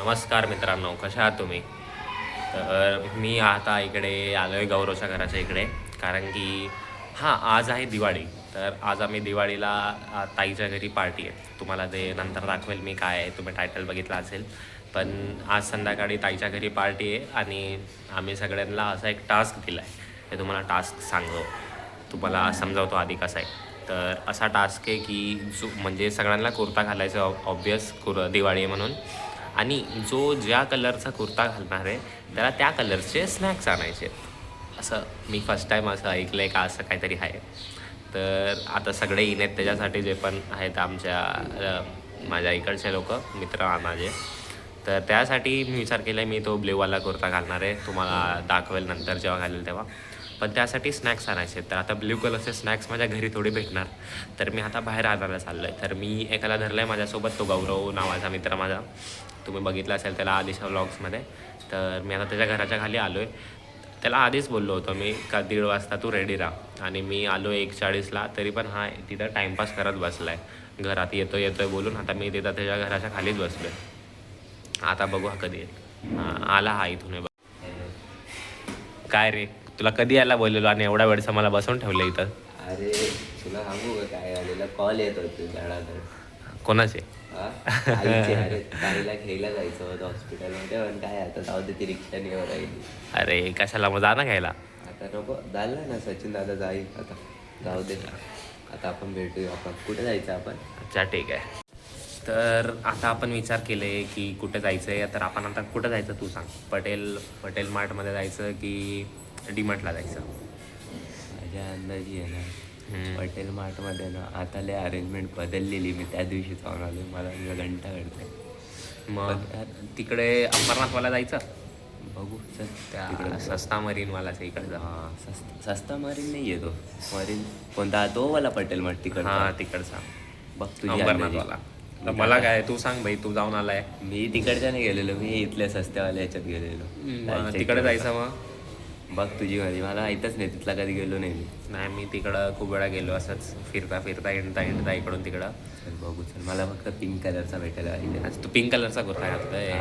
नमस्कार मित्रांनो, कशा आहात तुम्ही? तर मी आता इकडे आलो आहे गौरवच्या घराच्या इकडे. कारण की आज आहे दिवाळी. तर आज आम्ही दिवाळीला ताईच्या घरी पार्टी आहे. तुम्हाला ते नंतर दाखवेल मी काय आहे, तुम्ही टायटल बघितला असेल. पण आज संध्याकाळी ताईच्या घरी पार्टी आहे आणि आम्ही सगळ्यांना असा एक टास्क दिला आहे. ते तुम्हाला टास्क तुम्हाला समजावतो आधी कसा आहे. तर असा टास्क आहे की जो म्हणजे सगळ्यांना कुर्ता घालायचा ऑब्वियस दिवाळी आहे म्हणून. आणि जो ज्या कलरचा कुर्ता घालणार आहे त्याला त्या कलरचे स्नॅक्स आणायचे. असं मी फर्स्ट टाईम असं ऐकलं आहे का असं काहीतरी आहे. तर आता सगळे येत आहेत त्याच्यासाठी, जे पण आहेत माझ्या इकडचे लोक मित्र माझे. तर त्यासाठी मी विचार केला आहे, मी तो ब्ल्यूवाला कुर्ता घालणार आहे. तुम्हाला दाखवेल नंतर जेव्हा घालेल तेव्हा. पण त्यासाठी स्नॅक्स आणायचे. तर आता ब्ल्यू कलरचे स्नॅक्स माझ्या घरी थोडी भेटणार. तर मी आता बाहेर आणायला चाललो आहे. तर मी एकाला धरलं आहे माझ्यासोबत, तो गौरव नावाचा मित्र माझा. तुम्ही बघितलं असेल त्याला आधीच्या व्लॉग्समध्ये. तर मी आता त्याच्या घराच्या खाली आलो आहे. त्याला आधीच बोललो होतो मी का 1:30 वाजता तू रेडी राहा. आणि मी आलो 1:40ला, तरी पण तिथं टाईमपास करत बसला आहे. घरात येतोय बोलून. आता मी तिथं त्याच्या घराच्या खालीच बसलो आहे. आता बघू कधी येईल. आला इथून. काय रे, तुला कधी यायला बोललेलो आणि एवढ्या वेळचं मला बसवून ठेवलं इथं? अरे तुला सांगू का काय आलेला कॉल येत होते झाडाकडे. कोणाचे? अरे ताईला घ्यायला जायचं होतं हॉस्पिटलमध्ये, पण काय आता जाऊ दे, ती रिक्षाने येऊ राहिली. अरे कशाला, मग जा ना घ्यायला. आता नको, झालं ना, सचिन दादा जाईल आता, जाऊ दे. आता आपण भेटूया. आपण कुठे जायचं आपण? अच्छा ठीक आहे. तर आता आपण विचार केले की कुठे जायचं आहे. तर आपण आता कुठं जायचं तू सांग. पटेल मार्टमध्ये जायचं की डीमार्टला जायचं? माझ्या अंदाजी आहे ना हॉटेल मार्टमध्ये ना आता लय अरेंजमेंट बदललेली. मी त्या दिवशी जाऊन आलो, मला घंटा घडते. मग तिकडे अंबरनाथवाला जायचं. बघू चल त्या सस्ता मरीनवालाच्या इकडे जा. सस्ता मरीन नाही येतो. मरीन कोणता तो वाला पटेल मार्ट तिकडचा? तिकडचा बघ तुझी अंबरनाथवाला. तर मला काय, तू सांग भाई, तू जाऊन आलाय. मी तिकडच्या नाही गेलेलो, मी इथल्या सस्त्यावाल्या ह्याच्यात गेलेलो. तिकडे जायचं मग. बघ तुझी माझी, मला माहीतच नाही, तिथला कधी गेलो नाही मी. नाही, मी तिकडं खूप वेळा गेलो असंच फिरता हिंडता इकडून तिकडं. चल बघू चल. मला फक्त पिंक कलरचा भेटायला पाहिजे. तू पिंक कलरचा कुर्ता घालतोय,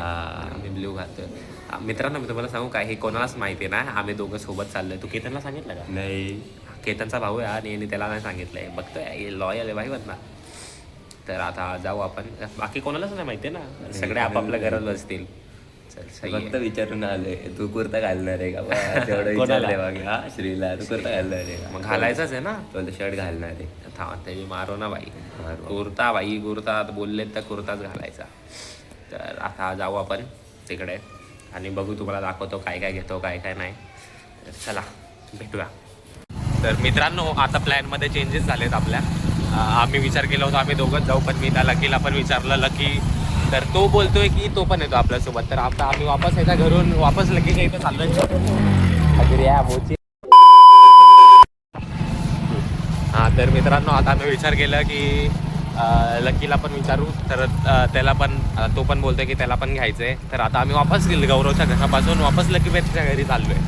मी ब्ल्यू घालतोय. मित्रांनो, मी तुम्हाला सांगू काय, हे कोणालाच माहिती नाही. आम्ही दोघं सोबत चाललोय. तू केतनला सांगितलं का? नाही, केतनचा भाऊ आहे आणि त्याला नाही सांगितलंय. बघतोय लॉयल आहे भाई बंदा. तर आता जाऊ आपण. बाकी कोणालाच नाही माहिती आहे ना, सगळे आपापल्या घरात बसतील. चल सही फक्त विचारून आले तू कुर्ता घालणार आहे का? तेवढं विचारले बघ. श्रीला तू कुर्ता घालणार आहे का? मग घालायचंच आहे ना. तो शर्ट घालणार आहे. त्याची मारो ना बाई. मारू. कुर्ता बोललेत तर कुर्ताच घालायचा. तर आता जाऊ आपण तिकडे आणि बघू, तुम्हाला दाखवतो काय काय घेतो काय काय नाही. चला भेटूया. तर मित्रांनो, आता प्लॅनमध्ये चेंजेस झालेत आपल्या. आम्ही विचार केला होता आम्ही दोघंच जाऊ, पण मी त्या लकीला पण विचारलं. लकी तर तो बोलतोय की तो पण येतो आपल्यासोबत. तर आता आम्ही वापस येत्या घरून वापस लकीच्या इथं चाललोय. तर मित्रांनो, आता आम्ही विचार केला की लकीला पण विचारू. तर त्याला पण तो पण बोलतोय की त्याला पण घ्यायचं आहे. तर आता आम्ही वापस गौरवच्या घरापासून वापस लकी बेटच्या घरी चाललोय.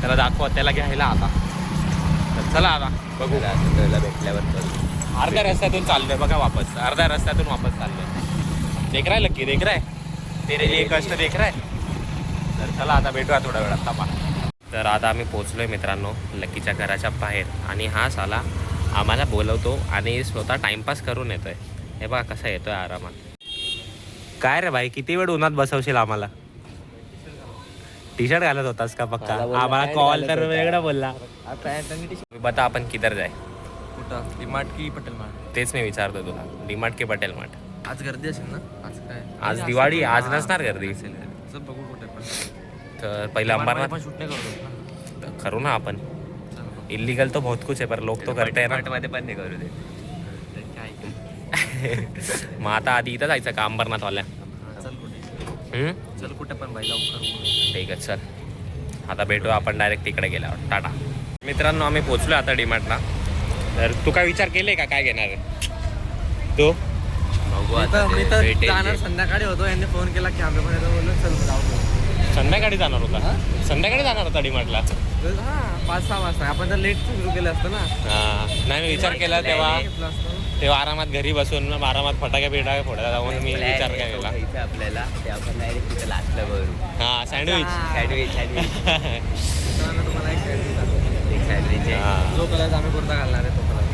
त्याला दाखवा, त्याला घ्यायला आता. तर चला आता बघू. त्याला भेटल्यावर अर्ध्या रस्त्यातून चाललोय बघा, वापस अर्ध्या रस्त्यातून वापस चाललोय. देख रहा है लकी, देख रहा है तेरे लिए कष्ट देख रहा है. तर चला आता भेटूया थोड्या वेळात तपा. तर आता आम्ही पोचलोय मित्रांनो लकीच्या घराच्या बाहेर. आणि हा साला आम्हाला बोलवतो आणि स्वतः टाइमपास करून येतोय. हे बघा कसा येतोय आरामात. काय रे भाई, किती वेळ उन्हात बसवशील आम्हाला? टी शर्ट घालत होतास का पक्का? आम्हाला कॉल तर वेगळा बोलला. बता आपण किधर जाय? कुठं? डीमार्ट की पटेल मार्ट? तेच मी विचारतो तुला, डीमार्ट की पटेल मार्ट? आज गर्दी असेल ना? आज काय? आज दिवाळी, आज नसणार गर्दी. चल बघू कुठे पण. तर पहिलं अंबरनाथ पण शूट नाही करतो ना. करू ना आपण. इलिगल तो बहुत कुछ है पर लोग तो करते हैं ना. मध्ये पण नाही करू दे. मग आता आधी इथं जायचं का अंबरनाथवाल्या? चल कुठे? चल कुठे पण भाई, लवकर. ठीक आहे चल. आता भेटू आपण डायरेक्ट तिकडे गेल्यावर. टाटा. मित्रांनो, आम्ही पोचलो आता डीमार्टला. तर तू काय विचार केले का काय घेणार आहे तू? बघू मी आता तर भेटेल जाणार, ते. संध्याकाळी होतो. यांनी फोन केला की आम्ही पण येतो. बोललो चल जाऊ. संध्याकाळी जाणार होता? संध्याकाळी जाणार होता डीमार्टला? हां 5-6 वाजता. आपण तर लेट सुरू केलं असतं ना. नाही, मी विचार केला तेव्हा ते आरामात घरी बसून आरामात फटाके बिटाके फोडायला जाऊन मी विचार काय केला. खायचं आपल्याला ते आपण डायरेक्ट तिथं लाटलं बरोबर. हा सँडविच. तुम्हाला एक सँडविच आहे. जो कलर आम्ही कुर्ता घालणार आहे तो कलर.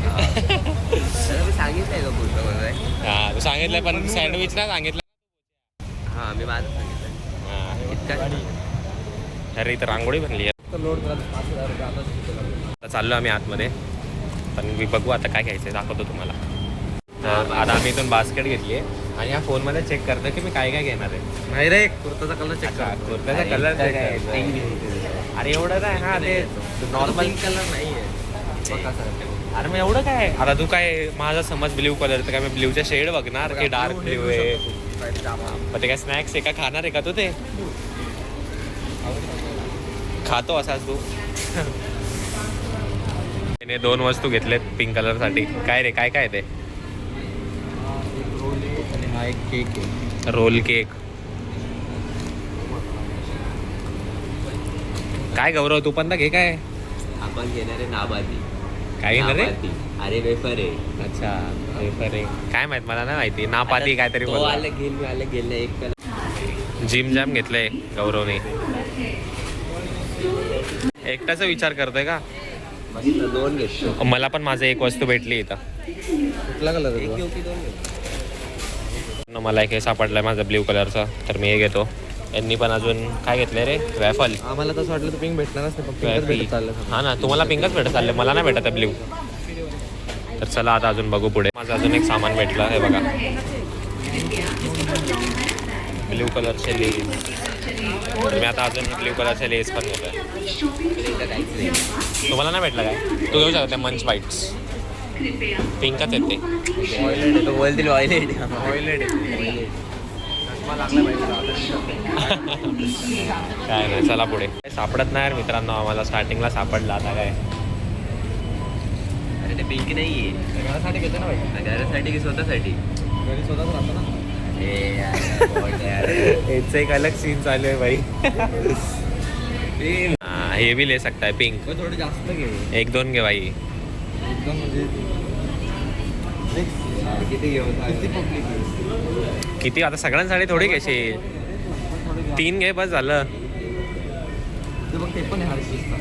मी सांगितलंय का पुढचं बरोबर. हा तू सांगितलंय पण सँडविच नाही सांगितलं. हां मी माझं सांगितलं इतका. अरे इथं रांगोळी बनली आहे. तर लोड करा 5,000 रुपये आता आता चाललो आम्ही आतमध्ये पण मी बघू आता काय घ्यायचं दाखवतो तुम्हाला. तर आता आम्ही इथून बास्केट घेतली आहे आणि या फोनमध्ये चेक करतो की मी काय काय घेणार आहे. नाही रे कुर्ताचा कलर चेक अच्छा, कर. कुर्त्याचा कलर अरे एवढं काय हा ते नॉर्मल कलर नाही आहे. अरे मग एवढं काय आता तू काय माझा समज ब्ल्यू कलर तर काय मी ब्ल्यूच्या शेड बघणार की डार्क ब्ल्यू आहे. मग ते काय स्नॅक्स आहे का खाणार आहे का तू ते खातो असाच तू. त्याने 2 वस्तू घेतलेत पिंक कलरसाठी. काय रे काय काय ते हा एक केक आहे. Roll cake. काय गौरव तू पण घे काय आपण घेणार आहे नाबाती. काय घेणार रे. नाबाती. अरे वेफर आहे. अच्छा वेफर आहे काय माहित मला नाही माहिती. नापाती काहीतरी तो आलं घेईल मी आलं गेलं एक कलर. जिम जॅम घेतलंय गौरवने. एकटाचा विचार करतोय का. मस्त 2 घेतो. मला पण माझं एक वस्तू भेटली इथं. कुठला कलर एक आहे घेऊ की 2 घेऊ. मला एक हे सापडलंय माझं ब्ल्यू कलरचं तर मी हे घेतो. यांनी पण अजून काय घेतलंय रे वॅफल. आम्हाला तसं वाटलं तर पिंक भेटणारच नाही पण पिंकच भेटत चाललं. हा ना तुम्हाला पिंकच भेटत चालले मला नाही भेटत ब्ल्यू. तर चला आता अजून बघू पुढे. माझं अजून एक सामान भेटलं हे बघा ब्ल्यू कलरचे लेस. मी आता अजून ब्ल्यू कलरचे लेस पण घेतोय. तुम्हाला नाही भेटलं काय तू घेऊ शकते मंच बाईट्स. पिंकच येते. ऑइलेट तो बोलतील ऑइलेट. ऑइलेट काय नाही चला पुढे. सापडत नाही यार मित्रांनो आम्हाला. स्टार्टिंगला सापडला आता काय. अरे ते पिंक नाही आहे. घरासाठी घेते ना भाई. घरासाठी की स्वतःसाठी. घरी स्वतःच राहतो ना. याचं एक अलग सीन चालू आहे भाई. हे भी ले सकता है पिंक. थोडं जास्त घे. 1-2 घे भाई. एकदम म्हणजे किती घेऊ किती पब्लिक. किती आता सगळ्यांसाठी थोडी घेशील. 3 घे बस झालं. ते बघ ते पण आहे हर्षीजचा.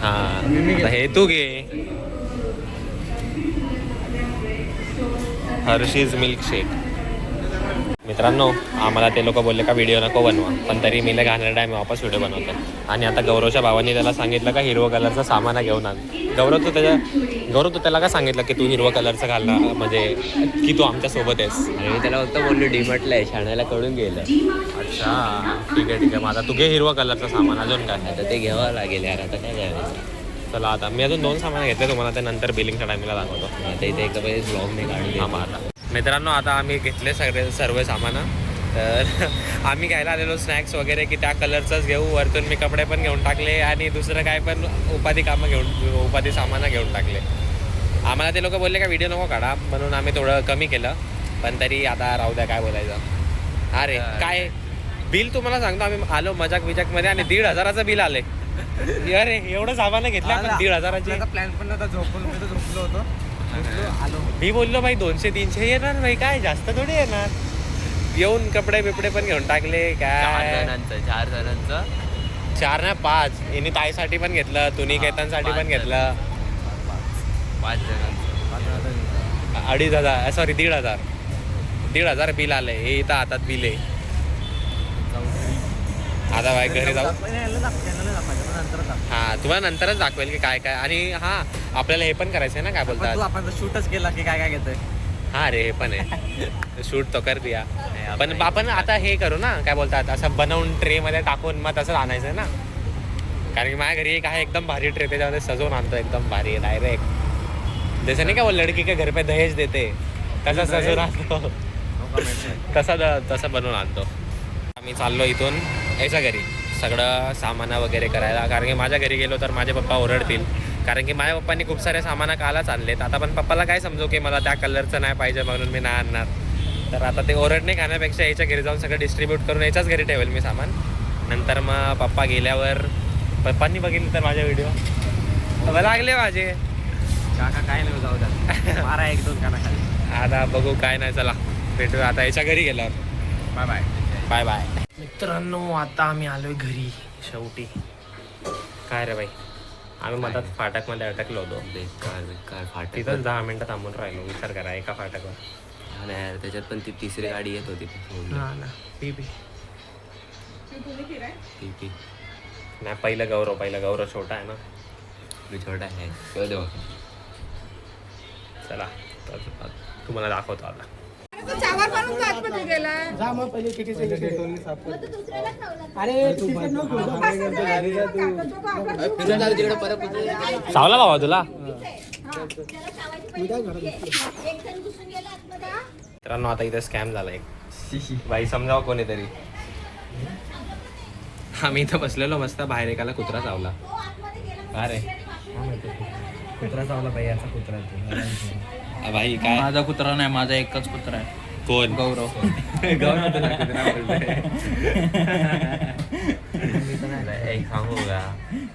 हा आता हे तू घे. Hershey's milkshake. मित्रांनो आम्हाला ते लोक बोलले का व्हिडिओ नको बनवा पण तरी मी घाणेरडा आहे मी वापस व्हिडिओ बनवतो. आणि आता गौरवच्या भावांनी त्याला सांगितलं का हिरवं कलरचं सामान घेऊन आण. गौरव तू त्याला का सांगितलं की तू हिरवं कलरचं घालणार म्हणजे की तू आमच्या सोबत आहेस. आणि मी त्याला फक्त बोललो डीमार्टला आहे शाण्याला कळून गेलं. अच्छा ठीक आहे मग आता तू घे हिरवं कलरचं सामान. अजून काय आता ते घ्यावं लागेल यार. आता काय घ्यायचं. चला आता मी अजून 2 सामान घेतले तुम्हाला ते नंतर बिलिंगच्या टायमिंगला दाखवतो. आता इथे एका पहिले ब्लॉग नाही काढले. हां आता मित्रांनो आता आम्ही घेतले सर्व सामानं. तर आम्ही घ्यायला आलेलो स्नॅक्स वगैरे की त्या कलरचंच घेऊ. वरतून मी कपडे पण घेऊन टाकले आणि दुसरं काय पण उपाधी सामानं घेऊन टाकले. आम्हाला ते लोक बोलले का व्हिडिओ नको काढा म्हणून आम्ही थोडं कमी केलं. पण तरी आता राहू द्या काय बोलायचं. अरे काय बिल तुम्हाला सांगतो आम्ही आलो मजाक बिजाकमध्ये आणि 1,500चं बिल आले. अरे एवढं सामान घेतलं आपण 1,500ची. प्लॅन पण नव्हता. झोपलो होतो आलो. मी बोललो भाई 200-300 येणार भाई काय जास्त थोडी येणार. येऊन कपडे बिपडे पण घेऊन टाकले. 4 जणांचं 4 ना 5. यांनी ताईसाठी पण घेतलं. तुनी केतांसाठी पण घेतलं. 5 जणांचं 2,500 सॉरी 1,500 बिल आलंय. हे इथं हातात बिल आहे. आता भाई घरी जाऊ. हा तुम्हाला नंतरच दाखवेल की काय काय. आणि हा आपल्याला हे पण करायचंय ना काय बोलतात. आपण शूटच केला की काय काय घेतोय. हा रे हे पण आहे शूट तो कर दिया. पण आपण आता हे करू ना काय बोलतात असं बनवून ट्रे मध्ये टाकून मग तसंच आणायचं ना. कारण की माझ्या घरी एक आहे एकदम भारी ट्रे त्याच्यामध्ये सजवून आणतो एकदम भारी डायरेक्ट. जसं नाही का वो लडकी के घर पे दहेज देते तसं सजवून आणतो. तसं बनवून आणतो. आम्ही चाललो इथून याच्या घरी सगळं सामानं वगैरे करायला. कारण की माझ्या घरी गेलो तर माझे पप्पा ओरडतील. कारण की माझ्या पप्पांनी खूप सारे सामानं कालच आणलेत. आता पण पप्पाला काय समजू की मला त्या कलरचं नाही पाहिजे म्हणून मी नाही आणणार. तर आता ते ओरडणे खाण्यापेक्षा याच्या घरी जाऊन सगळं डिस्ट्रीब्यूट करून याच्याच घरी ठेवेल मी सामान. नंतर मग पप्पा गेल्यावर पप्पांनी बघितलं तर माझे व्हिडिओ लागले माझे. काका काय नाही जाऊ द्या. मारा 1-2 काना खाली. आता बघू काय नाही, चला भेटूया आता याच्या घरी गेल्यावर. Bye bye. Bye bye. मित्रांनो आता आम्ही आलोय घरी शेवटी. काय रे बाई, आम्ही मधात फाटकमध्ये अटकलो होतो. बेकार बेकार फाटक. तिथंच 10 मिनिटं थांबून राहिलो. विचार करा एका फाटकवर. हा ना यार, त्याच्यात पण ती तिसरी गाडी येत होती. हा ना. पी पी ठीक नाही, पहिलं गौरव छोटा आहे ना. मी छोटा आहे तो. चला तर तुम्हाला दाखवतो आता. चावर बनवून तो आतमध्ये गेला. जा मग पहिले किती सेकंड साफ कर. अरे तिथे नको. सावला बाबा तुला. मित्रांनो आता इथे स्कॅम झाला एक. बाई समजावं कोणीतरी. आम्ही इथं बसलेलो मस्त, बाहेर एकाला कुत्रा चावला. अरे कुत्रा चावला बाई, याचा कुत्रा भाई काय. माझा कुत्रा नाही, माझा एकच कुत्रा आहे. कोण. गौरव. एक सांगू का,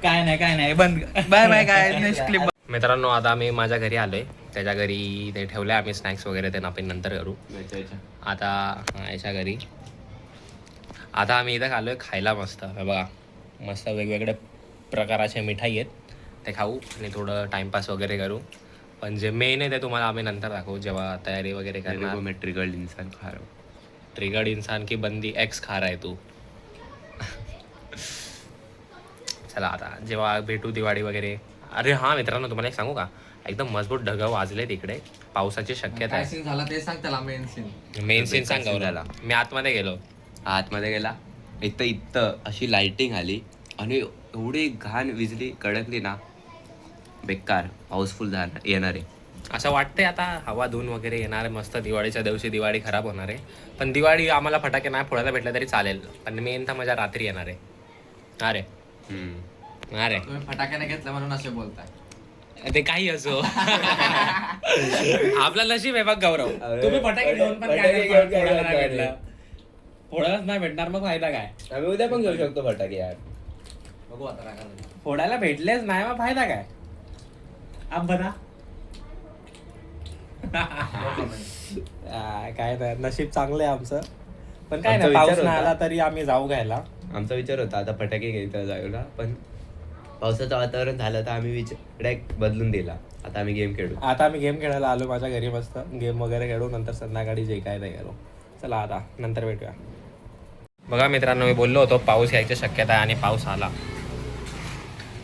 काय नाही बंद. Bye bye. काय नेक्स्ट क्लिप. मित्रांनो आता आम्ही माझ्या घरी आलोय. त्याच्या घरी ते ठेवले आम्ही स्नॅक्स वगैरे, ते आपण नंतर करू. आता याच्या घरी आता आम्ही इथं आलोय खायला. मस्त हे बघा, मस्त वेगवेगळे प्रकाराचे मिठाई आहेत, ते खाऊ आणि थोडं टाइमपास वगैरे करू. पण जे मेन आहे ते तुम्हाला आम्ही नंतर दाखवू, जेव्हा तयारी वगैरे करणार. मैं ट्रिगर्ड इंसान खा रहा हूं. ट्रिगर्ड इंसान की बंदी एक्स खा रहा है तू. चला आता जेव्हा भेटू दिवाळी वगैरे. अरे हां मित्रांनो, तुम्हाला एक सांगू का, एकदम मजबूत ढग वाजले तिकडे, पावसाची शक्यता आहे. सीन झाला ते सांग त्याला. मेन सीन सांग गौरवला. मी आतमध्ये गेलो. आतमध्ये गेला, इथं अशी लाइटिंग आली आणि एवढी घाण विजली कडकली ना, बेकार. पाऊसफुल येणार आहे असं वाटतंय. आता हवा धुवून वगैरे येणार आहे मस्त. दिवाळीच्या दिवशी दिवाळी खराब होणार आहे. पण दिवाळी आम्हाला फटाके नाही फोडायला भेटले तरी चालेल, पण मेन तर मजा रात्री येणार आहे. अरे अरे तुम्ही फटाक्याने घेतला म्हणून असे बोलताय. ते काही असो. आपला नशीब आहे बघ गौरव. तुम्ही फटाके घेऊन पण काय फोडायला नाही भेटलं. फोडायलाच नाही भेटणार, मग फायदा काय. आम्ही उद्या पण घेऊ शकतो फटाके यार. बघू आता काय करायचं. फोडायला भेटलेच नाही, मग फायदा काय. आप बना. काय नाही, नशीब चांगलं आहे आमचं. पण काय नाही, पाऊस नाही आला तरी आम्ही जाऊ घ्यायला. आमचा विचार होता आता फटाके घ्यायचा जायला, पण पावसाचं वातावरण झालं तर आम्ही डायरेक्ट बदलून दिला. आता आम्ही गेम खेळू. आता आम्ही गेम खेळायला आलो माझ्या घरी. मस्त गेम वगैरे खेळू, नंतर संध्याकाळी जे काय नाही करू. चला आता नंतर भेटूया. बघा मित्रांनो, मी बोललो होतो पाऊस यायची शक्यता आहे आणि पाऊस आला.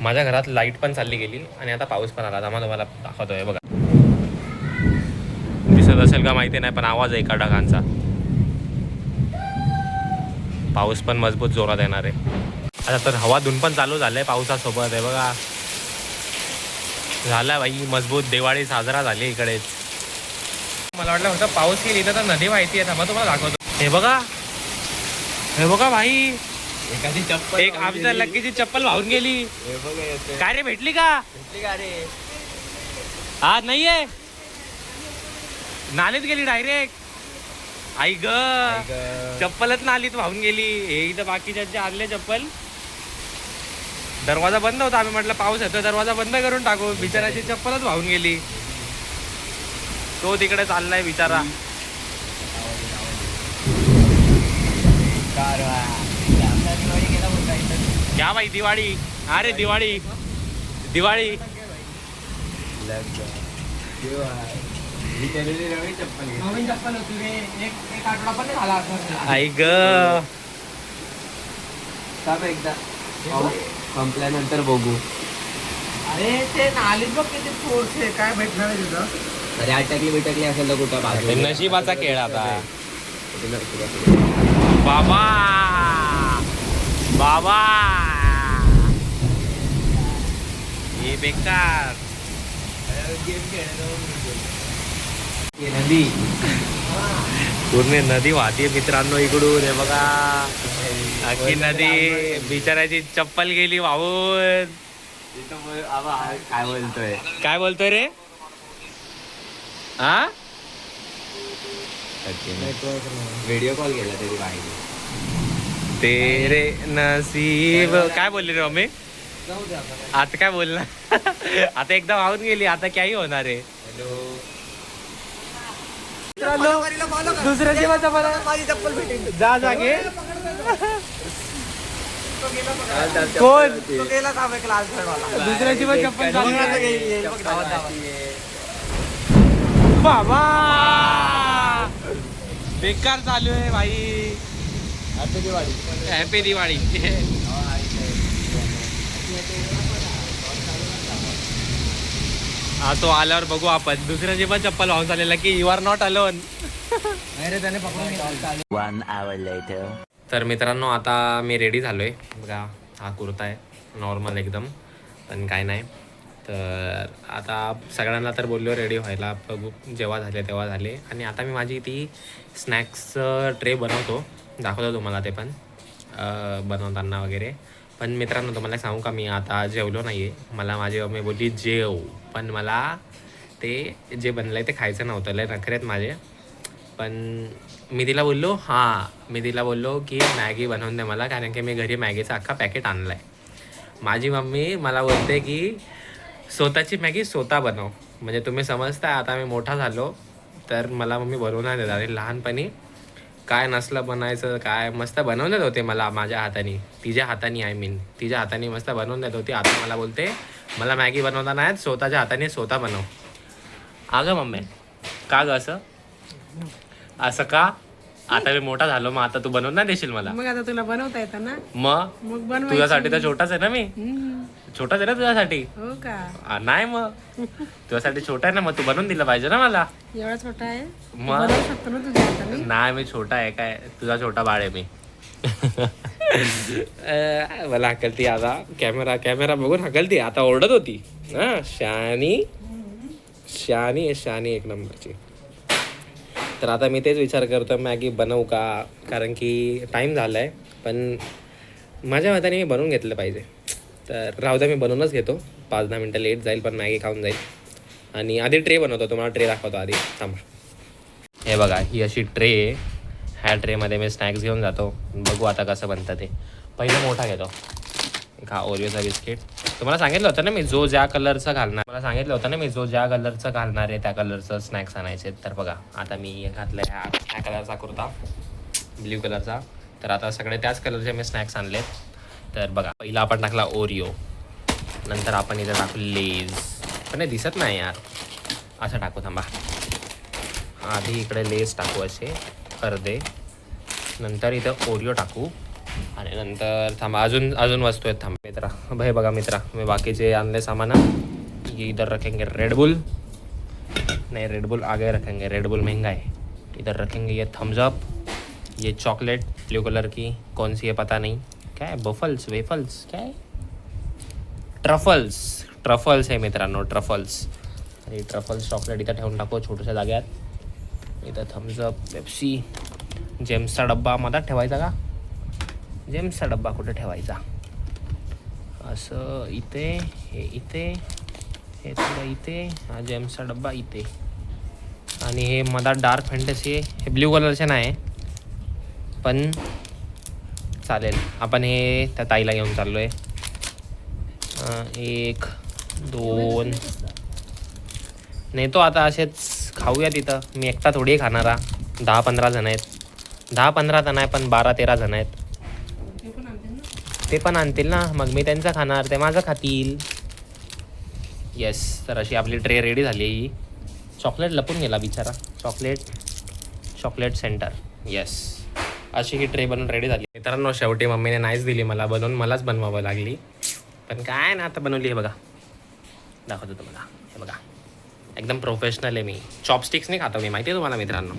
माझ्या घरात लाईट पण चालली गेली आणि आता पाऊस पण आला. आम्हाला तुम्हाला दाखवतोय बघा. दिसत असेल का माहिती नाही, पण आवाज आहे एका ढगांचा. पाऊस पण मजबूत जोरात येणार आहे. आता तर हवा धुन पण चालू झालंय पावसासोबत. आहे बघा, झाला भाई मजबूत. दिवाळी साजरा झाली इकडेच. मला वाटलं होतं पाऊस येईल इथं, तर नदी माहिती आहे. थांबा तुम्हाला दाखवतो. हे बघा, हे बघा भाई, एखादी चप्पल. एक आमच्या लक्कीची चप्पल वाहून गेली. काय रे, भेटली का रे. आज नाहीये, नालीत गेली डायरेक्ट. आई ग, चप्पलच नालीत वाहून गेली. हे इथं बाकीच्या आणले चप्पल. दरवाजा बंद होता, आम्ही म्हटलं पाऊस येतो दरवाजा बंद करून टाकू. बिचाराची चप्पलच वाहून गेली. तो तिकडे चाललाय बिचारा. क्या भाई, दिवाळी. अरे दिवाळी दिवाळी. नवीन चप्पल होती रे. एक आठवडा पण झाला असं. आई ग, एकदा संपल्यानंतर बघू. अरे ते नालीत बघ किती फोर्स आहे. काय भेटणार आहे तिथं. अरे अटकली बिटकली असेल तर कुठं बाजू. नशिबाचा खेळ आता. बाबा बाबा, हे बेकार. नदी पूर्ण नदी वाहते मित्रांनो इकडून. हे बघा, अख्खी नदी. बिचाराची चप्पल गेली वाहून. काय बोलतोय. काय बोलतोय रे. हा, व्हिडिओ कॉल केला तरी माहिती. तेरे नसीब. काय बोलले रे मम्मी. आता काय बोलणार. आता एकदा वाहून गेली, आता काही होणार आहे. हॅलो, दुसऱ्याची माझी चप्पल भेटेल जा जागे कोण तो गेला क्लास दुसऱ्याची पण चप्पल बाबा बेकार चालू आहे भाई. हॅपी दिवाळी. हा तो आल्यावर बघू आपण. दुसऱ्याची पण चप्पल वाहून चाललेला की यू आर नॉट अलोन. तर मित्रांनो आता मी रेडी झालोय बघा. हा कुर्ता आहे नॉर्मल एकदम पण काय नाही. तर आता सगळ्यांना तर बोललो रेडी व्हायला बघू जेव्हा झाले तेव्हा झाले. आणि आता मी माझी ती स्नॅक्सचं ट्रे बनवतो दाखवतो तुम्हाला ते पण बनवताना वगैरे. पण मित्रांनो तुम्हाला सांगू का मी आता जेवलो नाही आहे. मला माझी मम्मी बोलली जेव पण मला ते जे बनलं आहे ते खायचं नव्हतं. लय नखरेत माझे. पण मी तिला बोललो की मॅगी बनवून दे मला कारण की मी घरी मॅगीचा अख्खा पॅकेट आणला आहे. माझी मम्मी मला बोलते की स्वतःची मॅगी स्वतः बनव. म्हणजे तुम्ही समजता आता मी मोठा झालो तर मला मम्मी बनवून नाही देत. आणि लहानपणी काय नसलं बनायचं काय मस्त बनवून देत होते मला माझ्या हाताने. तिच्या हाताने मस्त बनवून देत होती. आता मला बोलते मला मॅगी बनवता नाही स्वतःच्या हाताने स्वतः बनव. अगं मम्मी का ग असं का? आता मी मोठा झालो मग आता तू बनवून नाही देशील मला? मग आता तुला बनवता येतं ना. मग बनवायचं. तुझ्यासाठी तर छोटाच आहे ना मी. छोटाच आहे ना तुझ्यासाठी. हो का? नाही मग तुझ्यासाठी छोटा आहे ना मग तू बनवून दिलं पाहिजे ना मला. एवढा छोटा आहे मग बनवू शकतो ना तुझ्या हाताने. नाही मी छोटा आहे काय तुझा छोटा बाळ आहे मी. मला हकलती आता कॅमेरा बघून हकलती. आता ओरडत होती हा शानी एक नंबरची. तर आता मी तेच विचार करतो मॅगी बनवू का कारण की टाईम झाला आहे. पण माझ्या हाताने मी बनवून घेतलं पाहिजे. तर राहू द्या मी बनवूनच घेतो. 5-10 मिनटं लेट जाईल पण मॅगी खाऊन जाईल. आणि आधी ट्रे बनवतो तुम्हाला ट्रे दाखवतो आधी थांबा. हे बघा ही अशी ट्रे आहे. ह्या ट्रेमध्ये मी स्नॅक्स घेऊन जातो. बघू आता कसं बनतं ते. पहिलं मोठा घेतो. एक हा ओरिओचा बिस्किट. तुम्हाला सांगितलं होतं ना मी जो ज्या कलरचं घालणार आहे त्या कलरचं स्नॅक्स आणायचे. तर बघा आता मी घातलं ह्या कलरचा कुर्ता ब्ल्यू कलरचा. तर आता सगळे त्याच कलरचे मी स्नॅक्स आणलेत. तर बघा पहिला आपण टाकला ओरिओ. नंतर आपण इथं टाकू लेज. पण हे दिसत नाही यार असं टाकू थांबा. आधी इकडे लेज टाकू असे अर्धे. नंतर इथं ओरिओ टाकू. आणि नंतर थांबा अजून वस्तू आहेत थांबा मित्रा. भाई बघा मित्रा मी बाकीचे आणले सामान. ये इधर रखेंगे रेडबुल. नहीं रेडबुल आगे रखेंगे. रेडबुल महंगा है. इधर रखेंगे ये थम्स अप. ये चॉकलेट ब्लू कलर की कौन सी है पता नहीं. क्या है बफल्स वेफल्स क्या है ट्रफल्स आहे मित्रांनो ट्रफल्स. आणि ट्रफल्स चॉकलेट इथं ठेवून टाकू छोट्याशा जाग्यात. इथं थम्स अप पेप्सी. जेम्सचा डब्बा मधात ठेवायचा का? जेम्सचा डब्बा कुठे ठेवायचा? असं इथे हे इथे हे थोडं इथे. हा जेम्सचा डब्बा इथे. आणि हे मधात डार्क फॅन्टसी हे ब्ल्यू कलरचे नाही पण चालेल. आपण हे त्या ताईला घेऊन चाललो आहे. 1 2 नेतो आता असेच खाऊया तिथं. मी एकटा थोडी खाणारा. 10-15 जण आहेत. 10-15 तर नाही पण 12-13 जण आहेत. ते पण आणतील ना मग मी त्यांचं खाणार ते माझं खातील. येस तर अशी आपली ट्रे रेडी झाली. चॉकलेट लपून गेला बिचारा. Chocolate centre. येस अशी ही ट्रे बनवून रेडी झाली. मित्रांनो शेवटी मम्मीने नाहीच दिली मला बनवून. मलाच बनवावं लागली. पण काय ना आता बनवली. हे बघा दाखवतो तुम्हाला. हे बघा एकदम प्रोफेशनल आहे मी. चॉपस्टिक्सने खातो मी माहिती आहे तुम्हाला मित्रांनो.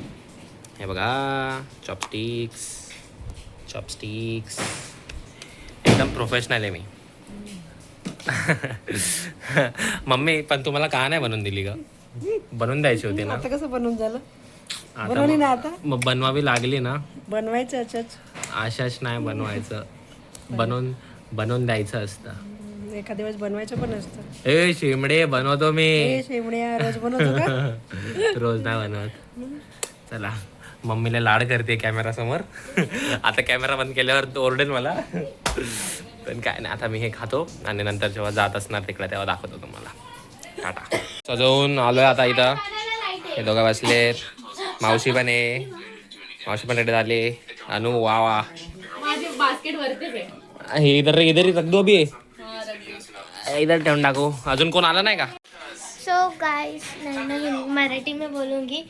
हे बघा चॉपस्टिक्स एकदम प्रोफेशनल आहे मी. मम्मी पण तुम्हाला का नाही बनवून दिली ग? बनवून द्यायची होती ना. आता कसं बनवून झालं? बनवली ना आता. मग बनवावी लागली ना. बनवायचं अशाच नाही बनवायचं. बनवून द्यायचं असतं. एखाद्या वेळेस बनवायचं पण असतं. ए शिमडे बनवतो मी. शेवड्या रोज बनवतो का? रोज नाही बनवत. चला मम्मीला लाड करते कॅमेरा समोर. आता कॅमेरा बंद केल्यावर तो ओरडेल मला. पण काय नाही आता मी हे खातो आणि नंतर जेव्हा जात असणार तिकडे तेव्हा दाखवतो तुम्हाला. टाटा. सजवून आलोय आता इथं. हे दोघं बसलेत. मावशी पण आहे, मावशी पण रेडी झाली. अनु वा वा, माझी बास्केट वरतीच आहे. हे इधर इधर रख दो अभी, इधर ठेवून टाकू. अजून कोण आला नाही का? सो गाइस मैं मराठी में बोलूंगी.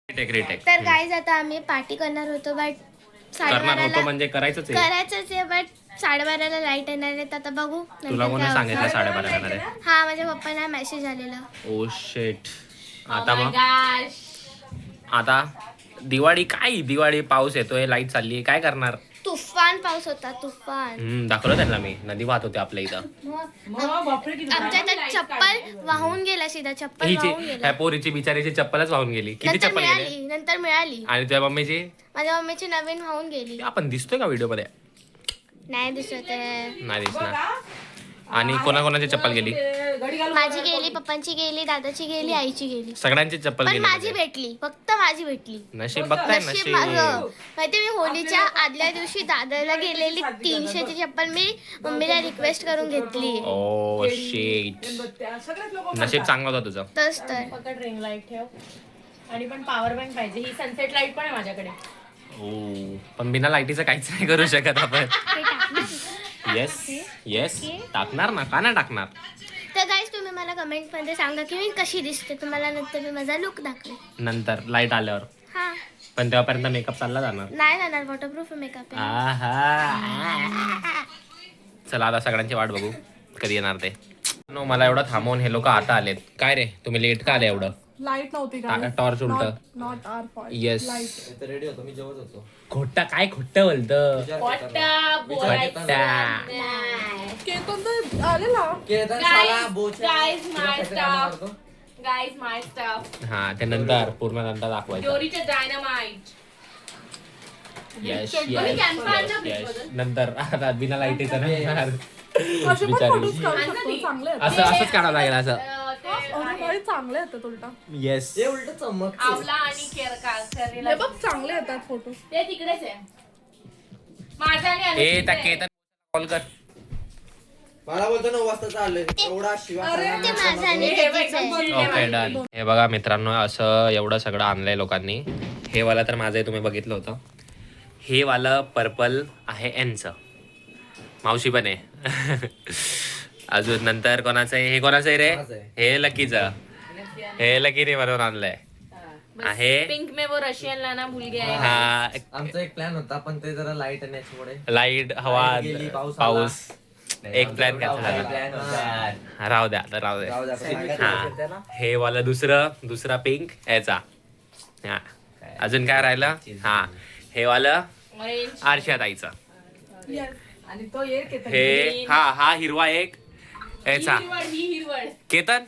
रिटेक तर गाइस आता आम्ही पार्टी करणार होतो बट करणार होतो म्हणजे करायचंच आहे. करायचंच आहे बट 12:30ला लाईट येणार आहे. तर आता बघू नंतर तुला कोणी काय सांगितलं होतं. 12:30 येणार आहे? हा माझ्या पप्पांना मेसेज आलेला. ओ शेट. आता मग Gosh. आता दिवाळी काय, दिवाळी पाऊस येतोय, लाईट चालली आहे, काय करणार? तुफान पाऊस होता तुफान. दाखवलं त्यांना मी, नदी वाहत होते आपल्या इथं. आमच्या इथं चप्पल वाहून गेला, सीधा चप्पल हिची वाहून ह्या गेला. पोरीची बिचारीची चप्पलच वाहून गेली. किती नंतर चप्पल गेले? नंतर मिळाली. आणि तुझ्या मम्मीची? माझ्या मम्मीची नवीन वाहून गेली. आपण दिसतोय का व्हिडिओ मध्ये? नाही दिसत आहे. नाही दिसणार. आणि कोणाकोणाची चप्पल गेली? माझी गेली, पप्पांची गेली, दादाची गेली, आईची गेली. सगळ्यांची चप्पल पण गेली माझी म्हणजे. भेटली, फक्त माझी भेटली. नशीब बघताय, नशीब नशीब. माझं. माहिती मी होलीच्या आदल्या दिवशी दादाला गेलेली 300ची चप्पल मी मम्मीला रिक्वेस्ट करून घेतली. ओ शेट. नशीब चांगलं होतं तुझं. तस तर पकड रिंग लाईट ठेव. आणि पण पॉवर बँक पाहिजे. ही सनसेट लाईट पण आहे माझ्याकडे. ओ पण बिना लाईटीचं काहीच नाही करू शकत आपण. हे टाकणार. येस येस टाकणार ना, का नाही टाकणार? तर गाईज तुम्ही मला कमेंट मध्ये सांगा की मी कशी दिसते. तुम्हाला नंतर मी माझा लुक दाखवेन. नंतर लाईट आल्यावर. हा पण तेव्हापर्यंत मेकअप चालला जाणार. नाही जाणार, वॉटरप्रूफ मेकअप आहे. आहा. चला आता सगळ्यांची वाट बघू कधी येणार ते. नो मला एवढं थांबवून हे लोक आता आलेत. काय रे तुम्ही लेट का आले एवढं? लाईट नव्हती टॉर्च उलट. Not our fault. Yes. Ready होतो मी, जेवत होतो. खोटा काय खोटं बोलतं? खोटा बोलायचं खोटा. नाही. केतन तर आलेला. Guys, my stuff. Guys, my stuff. हा ते नंतर पूर्ण नंतर दाखवायचं. जोरीचे डायनामाइट. यस तुम्ही यस कॅम्प आणला यस फ्रीजमधून? नंतर आता बिना लाईटीचं नाही. असे पण बिचारी. फोटोज काढू शकतो, चांगले आहेत. असं असंच काढावं लागेल असं. अरे, चांगले येतात उलटा. येस. आवला आणि केरला हे बघ चांगले येतात फोटो. ते तिकडेच आहे. माझा आणि ए त्या अनुष्काचं आहे. केतन कॉल कर. मला बोलतो 9 वाजता चाललंय एवढा शिवा. ते माझं आणि हे बघ, त्याचीच आहे. एकदम बोलले ओके डन. हे बघा मित्रांनो, असं एवढं सगळं आणलंय लोकांनी. हे वाला तर माझं आहे, तुम्ही बघितलं होतं. हे वाला पर्पल आहे यांचं, मावशी पण आहे. अजून नंतर कोणाचं आहे? हे कोणाचं आहे रे? हे लकीचं. हे लकीने बनवून आणलंय आहे. पिंक में वो रशियन लाना भूल गया है. हा आमचा एक प्लॅन होता पण ते जरा लाईट येण्याच्यामुळे लाईट हवा Light गेली, पाऊस पाऊस एक प्लॅन कॅन्सल झाला. प्लॅन होता. राहू द्या आता, राहू द्या. जाऊ दे, आपण हा हे वाला दुसरा पिंक याचा. हा अजून काय राहिलं? हा हे वाला Orange. आरशा ताईचा. Yes. आणि तो ये केतन. हे हा हिरवा एक याचा. ही हिरवळ. केतन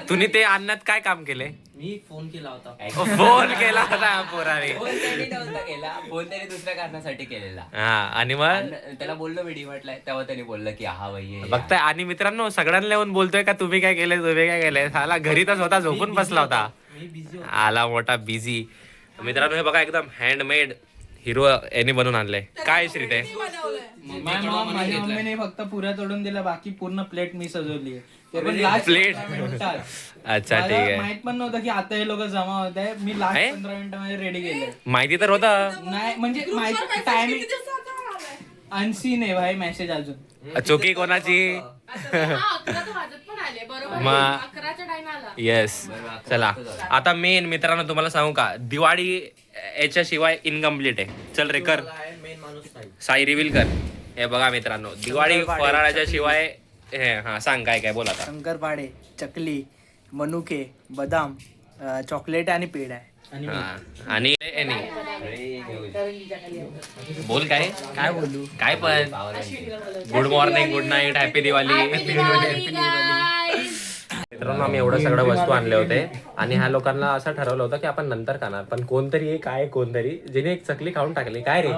तुम्ही ते आणण्यात काय काम केले? मी फोन केला होता. फोन केला होता पोराने. फोन त्यांनी नव्हता केला, फोन त्यांनी दुसऱ्या कारणासाठी केलेला. हा आणि मग आणि त्याला बोललो मी डीमार्टला, तेव्हा त्यांनी बोललं की हा भाई ये. बघताय. आणि मित्रांनो सगळ्यांना येऊन बोलतोय का तुम्ही काय केलंय, तुम्ही काय केलंय. हाला घरी तर स्वतः झोपून बसला होता. मी बिझी आला मोठा बिझी. मित्रांनो हे बघा एकदम हँडमेड हिरो यांनी बनवून आणलंय. काय श्री ते? माझ्या मम्मीने फक्त पुऱ्या तोडून दिला, बाकी पूर्ण प्लेट मी सजवली आहे. ते पण last प्लेट. 15 मिनिटात. अच्छा ठीक मला आहे. माहित पण नव्हतं की आता हे लोक जमा होत आहे. मी लास्ट आहे? 15 मिनिटामध्ये रेडी केले. माहिती तर होतं. नाही म्हणजे टायमिंग अनसीन आहे भाई मेसेज अजून. चुकी कोणाची? हा, 11 तर वाजत पण आले. बरोबर आहे. मग- 11चा टाइम आला. येस. चला आता मेन मित्रांनो तुम्हाला सांगू का, दिवाळी याच्याशिवाय इनकम्प्लीट आहे. चल रे कर, मेन माणूस नाही. साई रिव्हील कर. हे बघा मित्रांनो, दिवाळी फराळाच्या शिवाय हे हा सांग काय काय बोल आता. शंकरपाडे, चकली, मनुके, बदाम, चॉकलेट आणि पेढा आहे. हा. आणि बोल काय काय बोलू? काय पण. Good morning, good night, happy Diwali. Happy Diwali, guys. मित्रांनो आम्ही एवढं सगळं वस्तू आणले होते आणि ह्या लोकांना असं ठरवलं होतं की आपण नंतर खाणार. पण कोणतरी एक आहे, कोणतरी ज्याने एक चकली खाऊन टाकली. काय रे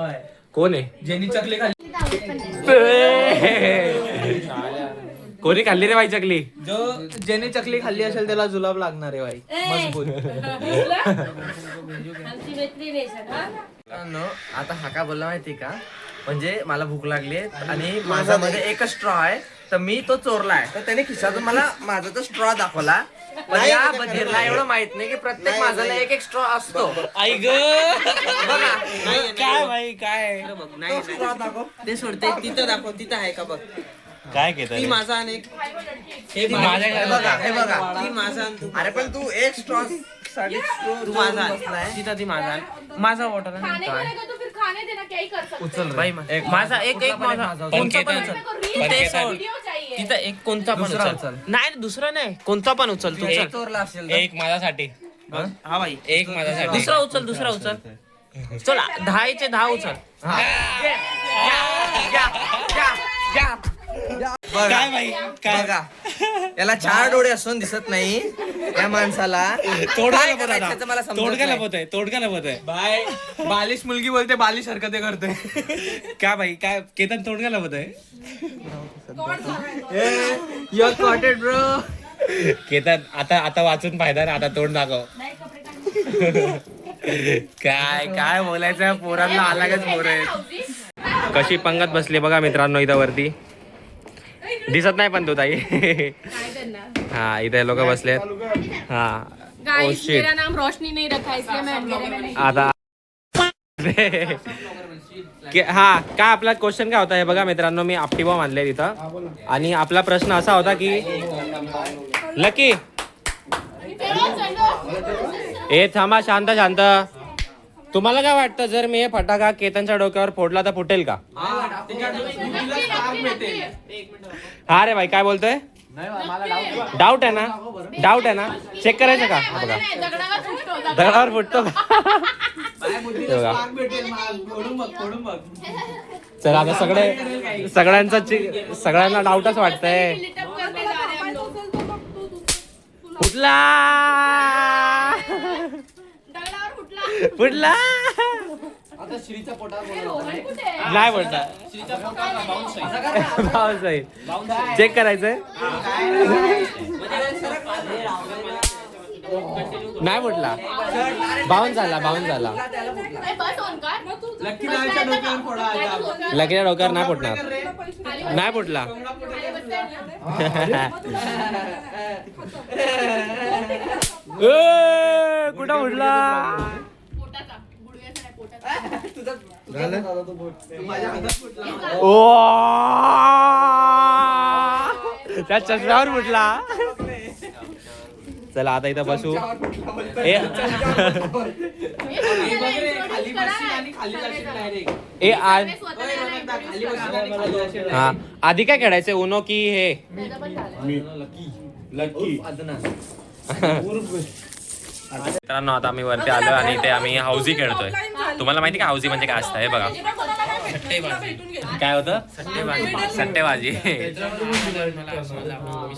कोण आहे? ज्यांनी चकली खाल्ली, कोणी खाल्ली रे बाई चकली? जो ज्याने चकली खाल्ली असेल त्याला जुलाब लागणार आहे भाई. मजबूत. आमची मैत्रीण आहे सगळं. मित्रांनो, आता हा का बोलला माहिती का, म्हणजे मला भूक लागली आणि माझ्यामध्ये एकच स्ट्रॉ आहे तर मी तो चोरलाय तर त्याने खिशातून मला माझा तो स्ट्रॉ दाखवला. पण या बधीरला एवढं माहित नाही की प्रत्येक माझ्याला एक स्ट्रॉ असतो. आई ग बघा काय भाई काय तो straw दाखव. ते सोडते तिथं दाखव तिथं आहे का बघ काय घेत ती माझा आणि एक हे हे माझ्या बघा हे बघा ती माझा आणि तू अरे पण तू एक स्ट्रॉ साठी तू माझा तिथं ती माझा माझा वॉटर खाने का तो फिर खाने देना क्या ही कर सकते हैं. बाई माझा एक माझा कोणता पण उचल ते सोड वीडियो चाहिए. तिथं एक कोणता पण उचल नाही दुसरा नाही कोणता पण उचल तू एक चोरला असेल तर. एक माझ्यासाठी हा भाई एक माझ्यासाठी दुसरा उचल चल 10 उचल काय भाई बघा याला 4 डोळे असून दिसत नाही या माणसाला काय करायचं ते मला समजत नाही. तोडका लपत आहे बाय बालिश मुलगी बोलते बालिश हरकते करते काय भाई काय केतन तोडका लपत आहे यू आर कॉटेड ब्रो केतन आता वाचून फायदा ना आता तोंड दाखव काय काय बोलायचं पोरांना अलगच पोर आहे. कशी पंगत बसली बघा मित्रांनो इथं वरती दिसत नाही पण तू ताई हा इथे लोक बसलेत. हा गाइस मेरा नाम रोशनी नहीं रखा इसलिए मैं अंधेरे में नहीं. आता हा काय आपला क्वेश्चन काय होता हे बघा मित्रांनो मी आपटी बॉम्ब आणले तिथं आणि आपला प्रश्न असा होता की लकी ए थांबा शांत शांत तुम्हाला काय वाटतं जर मी हे फटाका केतनच्या डोक्यावर फोडला तर फुटेल का? हा रे भाई काय बोलतोय डाऊट आहे ना डाऊट आहे ना चेक करायचं का बघा दगडावर फुटतो का बघा चल आता सगळ्यांना डाऊटच वाटतंय फुटला फुटला नाही बोलता चेक करायचंय नाही म्हटला बाउन झाला लकीच्या डोक्यावर नाही फुटणार नाही फुटला कुठं फुटला त्या चष्म्यावर फुटला. चला आता इथं बसू हा आधी काय खेळायचे उनो की हे मित्रांनो आता आम्ही वरती आलो आणि इथे आम्ही हाऊजी खेळतोय. तुम्हाला माहिती का हाऊजी म्हणजे काय असतं हे बघा काय होतं सट्टेबाजी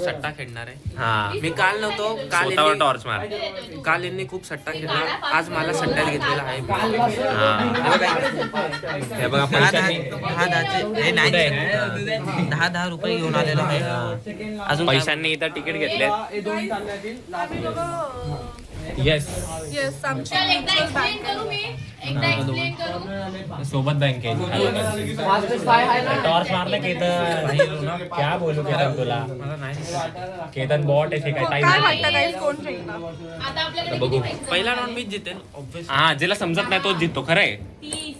सट्टा खेळणार आहे. हा मी काल नव्हतो काल स्वतःवर टॉर्च मार काल यांनी खूप सट्टा खेळला आज मला सट्ट्यात घेतलेला आहे. हे बघा पैशांनी 10 रुपये घेऊन आलेलो आहे. अजून पैशांनी इथं तिकीट घेतले. येस चल एकदा एक्सप्लेन करू मी एकदा एक्सप्लेन करू सोबत बँक आहे टॉर्च मारलं केतन क्या बोलू केतन तुला केतन बॉट आहे काय आता आपल्याकडे बघू. किती पैसे पहिला झाले? राऊंड मीच जितेन ऑब्विस. हा जिला समजत नाही तोच जिंकतो खरं आहे. 30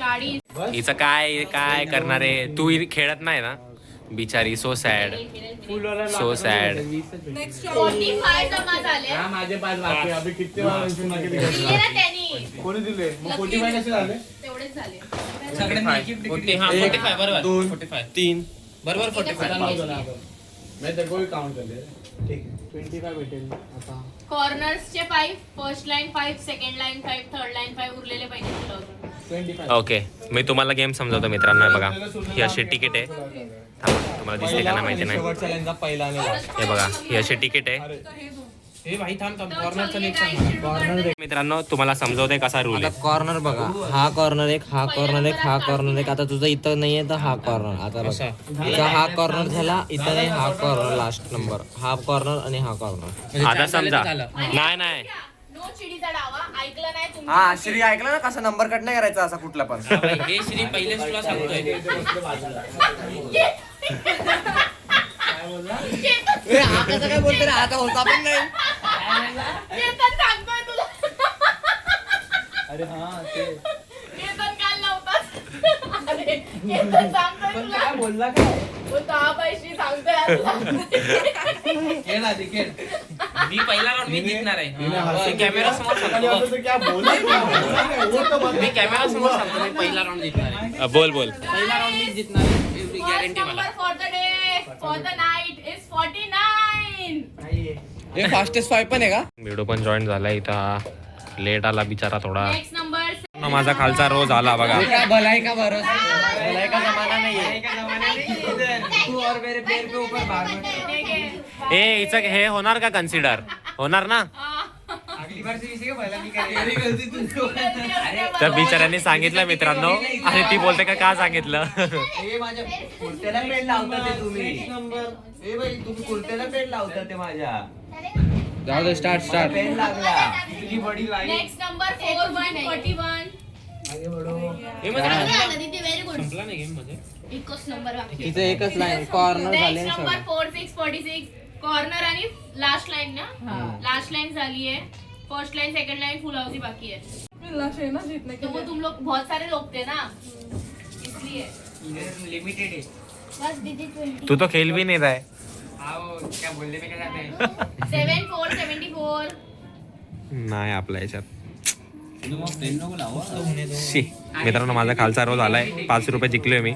40 हिचं काय काय करणार आहे तू खेळत नाही ना बिचारी सो सॅड सो सॅड 45 जमा झाले दिले ना त्यांनी कोणी दिले मग 45 कसे झाले तेवढेच झाले सगळ्यांनी एक एक तिकीट. हा, 45 बरोबर 45 3 बरोबर 45 मैं तेरे को भी काउंट कर ले. ठीक आहे 25 भेटेल आता. कॉर्नर्सचे 5 first line 5 second line 5 third line 5 उरलेले पैसे तुला होते. 25. ओके मी तुम्हाला गेम समजवतो मित्रांनो हे बघा ही अशी तिकीट आहे थांबा, तुम्हाला दिसते का नाही माहिती नाही शेवटचा लाईनचा पहिला हे बघा ही अशी तिकीट आहे. हे भाई थांब कॉर्नरचं चलिए guys, मित्रांनो तुम्हाला समजवते कसा रूल आहे. कॉर्नर बघा हा कॉर्नर एक हा कॉर्नर एक हा कॉर्नर एक आता तुझं इथं नाहीये तर हा कॉर्नर आता बघा इथं हा कॉर्नर झाला इथं नाही हा कॉर्नर लास्ट नंबर हा कॉर्नर आणि हा कॉर्नर आता समजा नाही नाही दोन शिडीचा डावा ऐकलं नाही तुम्ही. हा श्री ऐकलं ना कसा नंबर कट नाही करायचा असा कुठला पण. हे श्री पहिलेच तुला सांगतोय. हा कसं काय बोलतो रे आता होता पण नाही. केतन सांगतोय तुला. अरे हा ते केतन काल नव्हताच. अरे, केतन सांगतोय पण तुला. काय बोलला काय बोलतो हा पैशी सांगतोय आता. खेळ आधी खेळ. मी पहिला राऊंड मी जिंकणार आहे. कॅमेरा समोर सांगतो. मी कॅमेरा समोर सांगतो मी पहिला राऊंड जिंकणार आहे. बोल बोल. पहिला राऊंड मी जिंकणार आहे. एवढी First गॅरंटी मला. number for the day, for the night is 49. हे फास्टेस्ट 5 पण आहे का? व्हिडिओ पण जॉईन झाला इथं. लेट आला बिचारा थोडा. Next number. माझा खालचा रोज आला बघा. काय भलाई का भरोसा भलाई का जमाना नाहीये. तू और मेरे पैर पे ऊपर भाग में. ए हिचं हे होणार का कन्सिडर होणार ना. अगली बार से इसी का पहला नहीं करेगा. मेरी गलती तुमको. त्या बिचाऱ्यांनी सांगितलं मित्रांनो आणि ती बोलते का सांगितलं. हे माझ्या कुर्त्याला पेंट लावता ते तुम्ही. हे बाई तुम्ही कुर्त्याला पेंट लावता ते माझ्या. जाऊ दे स्टार्ट पेंट लागला. इतनी बड़ी लाइन. Next number 4141. हे मध्ये Very good. संपला नाही गेम मध्ये. एकच नंबर बाकी. तिचं एकच लाईन कॉर्नर झाले Next number 4646. कॉर्नर आणि लास्ट लाईन ना. लास्ट लाइन झाली है. First line second line full house ही बाकी है. तो वो तुम लोग बहुत सारे लोग थे ना इसलिए. लिमिटेड है. बस दीदी 20. तू तो खेल भी नहीं रहा है. आओ क्या बोलने में क्या जाते हैं. 7474. नाही आपल्या याच्यात. शी. मित्रांनो माझा खालचा रोज आलाय. 5 रुपये जिंकलोय मी.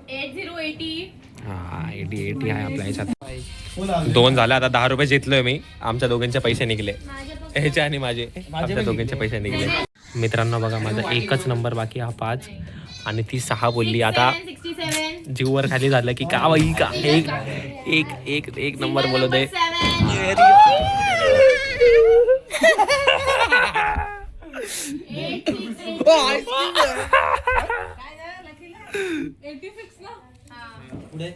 8080. हा 80 आहे आपल्या याच्यात. 2 झाले आता 10 रुपये जिंकलोय मी. आमच्या दोघांचे पैसे निघले. ह्याचे आणि माझे आमच्या दोघांचे पैसे निघले. मित्रांनो बघा माझा एकच नंबर बाकी हा 5 आणि ती 6 बोलली. आता 67. जीववर खाली झालं की का बाई का एक एक एक एक नंबर बोलू दे. 86 ना. पुढे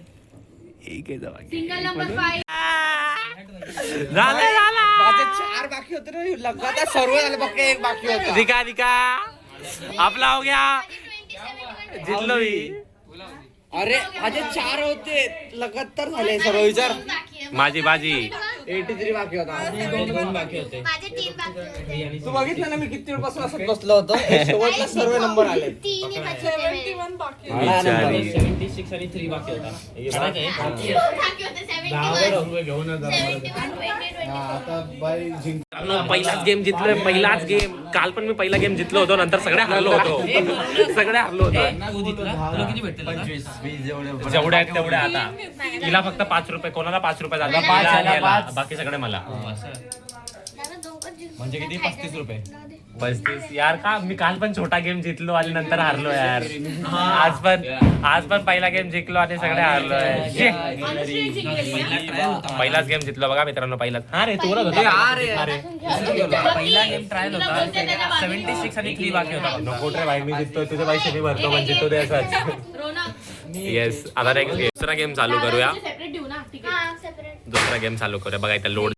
एक आहे बाकी. Single number 5. झालं झालं. माझे 4 बाकी होते ना लगातार सर्व झाले फक्त एक बाकी होता. दिखा दिखा आपला हो गया. जिंकलो मी. अरे माझे 4 होते लगातार झाले सर्व विचार. माझी बाजी. 83 बाकी होता. दोन बाकी होते. माझे 3 बाकी होते. तू बघितलं ना मी किती वेळपासून असं बसलो होतो. शेवटला सर्व नंबर आले. 3 ही बाकी होते मेरे. बिचारी. 76 आणि 3 बाकी होता. बाकी होते 71. पहिलाच गेम जिंकलोय. पहिलाच गेम. काल पण मी पहिला गेम जिंकलो होतो. नंतर सगळे हरलो होतो. सगळे हरलो होतो. तू जिंकला. तुला किती भेटतील आता? जेवढ्या आहेत तेवढ्या आता. तिला फक्त 5 रुपये कोणाला 5 रुपये झाला. बाकी सगळे मला. दादा दोघं जिंकले. म्हणजे किती 35 रुपये. 35 यार का मी काल पण छोटा गेम जिंकलो आणि नंतर हारलो यार. आज पण पहिला गेम जिंकलो आणि सगळे हारलोय. अनुश्री जिंकलेली ना. पहिलाच गेम जिंकलो बघा मित्रांनो. पहिलाच हा रे तू बोलत होता. पहिला गेम ट्रायल तुला होता. बोलते त्याला बाकी. 76 आणि 3 बाकी होता. नको रे भाई मी जिंकतोय. तुझे पैसे मी भरतो पण जिंकतो ते असंच. रोनक. येस आता एक दुसरा गेम चालू करूया. सेपरेट देऊ ना. ठीक आहे. हाँ सेपरेट. दुसरा गेम चालू करूया. बघा इथं लोड.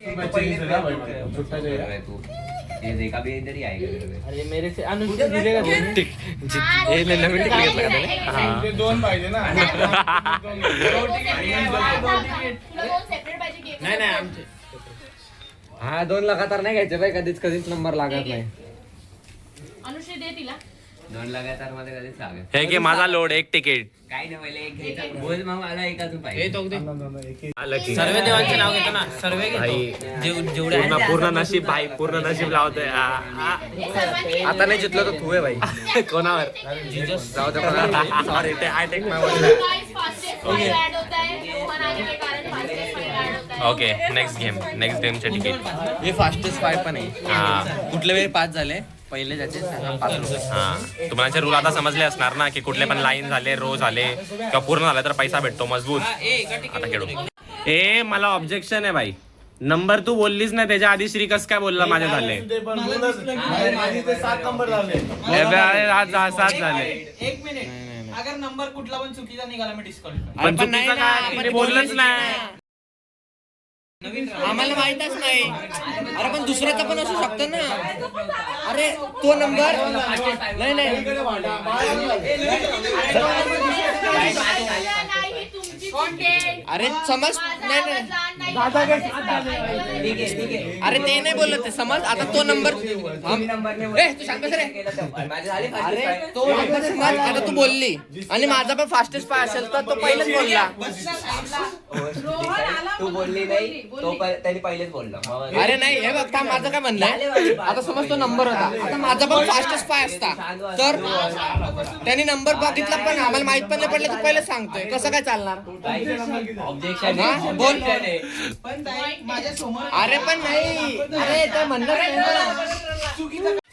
तू ये देखा भी इधर ही आएगा. अरे मेरे से अनुष्का जिलेगा दोन. नवीन टिक घेतला का त्याने? हा. दोन पाहिजे ना. तुला दोन सेपरेट पाहिजे की एक नाही नाही separate? आमचे. हा 2 लगातार नाही घ्यायचे बाई. कधीच नंबर लागत नाही. अनुश्री दे तिला. 2 लगातार मध्ये कधीच लागत. हे घे माझा लोड. एक तिकीट काही नाही पहिले एक घ्यायचा. बोल मग मला एक अजून हे पाहिजे. तो दे. आलं की सर्व देवांचे नाव घेतो ना. सर्व भाई घेतो. जेवढे आहेत. पूर्ण नशीब भाई. पूर्ण नशीब लावतोय. हे सर्वांनी आता नाही जितलो तर तू आहे भाई. कोणावर जाऊ दे. सॉरी ते I take my word. Guys, fastest five add होता है. रोहन आने के कारण fastest five add होता है. ओके नेक्स्ट गेमचे तिकीट. हे फास्टेस्ट 5 पण आहे. हा कुठल्या वेळी 5 झाले. पहिले ज्याचे 5 रुपये. हा तुम्हाला रूल आता समजले असणार ना की कुठले पण लाईन झाले रो झाले किंवा पूर्ण झाले तर पैसा भेटतो मजबूत. आता खेळू. ए मला ऑब्जेक्शन आहे भाई. नंबर तू बोललीस ना त्याच्या आधी श्री कस काय बोलला माझे झाले. माझी ते 7 नंबर झाले. आज 7 झाले. एक मिनिट. अगर नंबर कुठला पण चुकीचा निघाला मी डिस्काउंट. पण चुकीचं काय बोललंच नाही. आम्हाला माहितच नाही. अरे पण दुसऱ्याचा पण असू शकतो ना. अरे तो नंबर नाही नाही नाही तुमची कुठे अरे समज नाही नाही अरे ते नाही बोलत ते समज. आता तो नंबर तू शांत बस रे. अरे तो नंबर समज आता तू बोलली आणि माझा पण फास्टेस्ट पाय असेल तर तो पहिलेच बोलला. तू बोलली नाही तो त्यांनी पहिलेच बोलला. अरे नाही हे बघ माझं काय म्हणलंय. आता समज तो नंबर होता. आता माझा पण फास्टेस्ट पाय असता तर त्यांनी नंबर बघितला पण आम्हाला माहित पण नाही पडलं तू पहिलेच सांगतोय. कसं काय चालणार. ऑब्जेक्शन हा? बोल. माझ्या समोर अरे पण नाही. अरे ते म्हणणं नाही ना.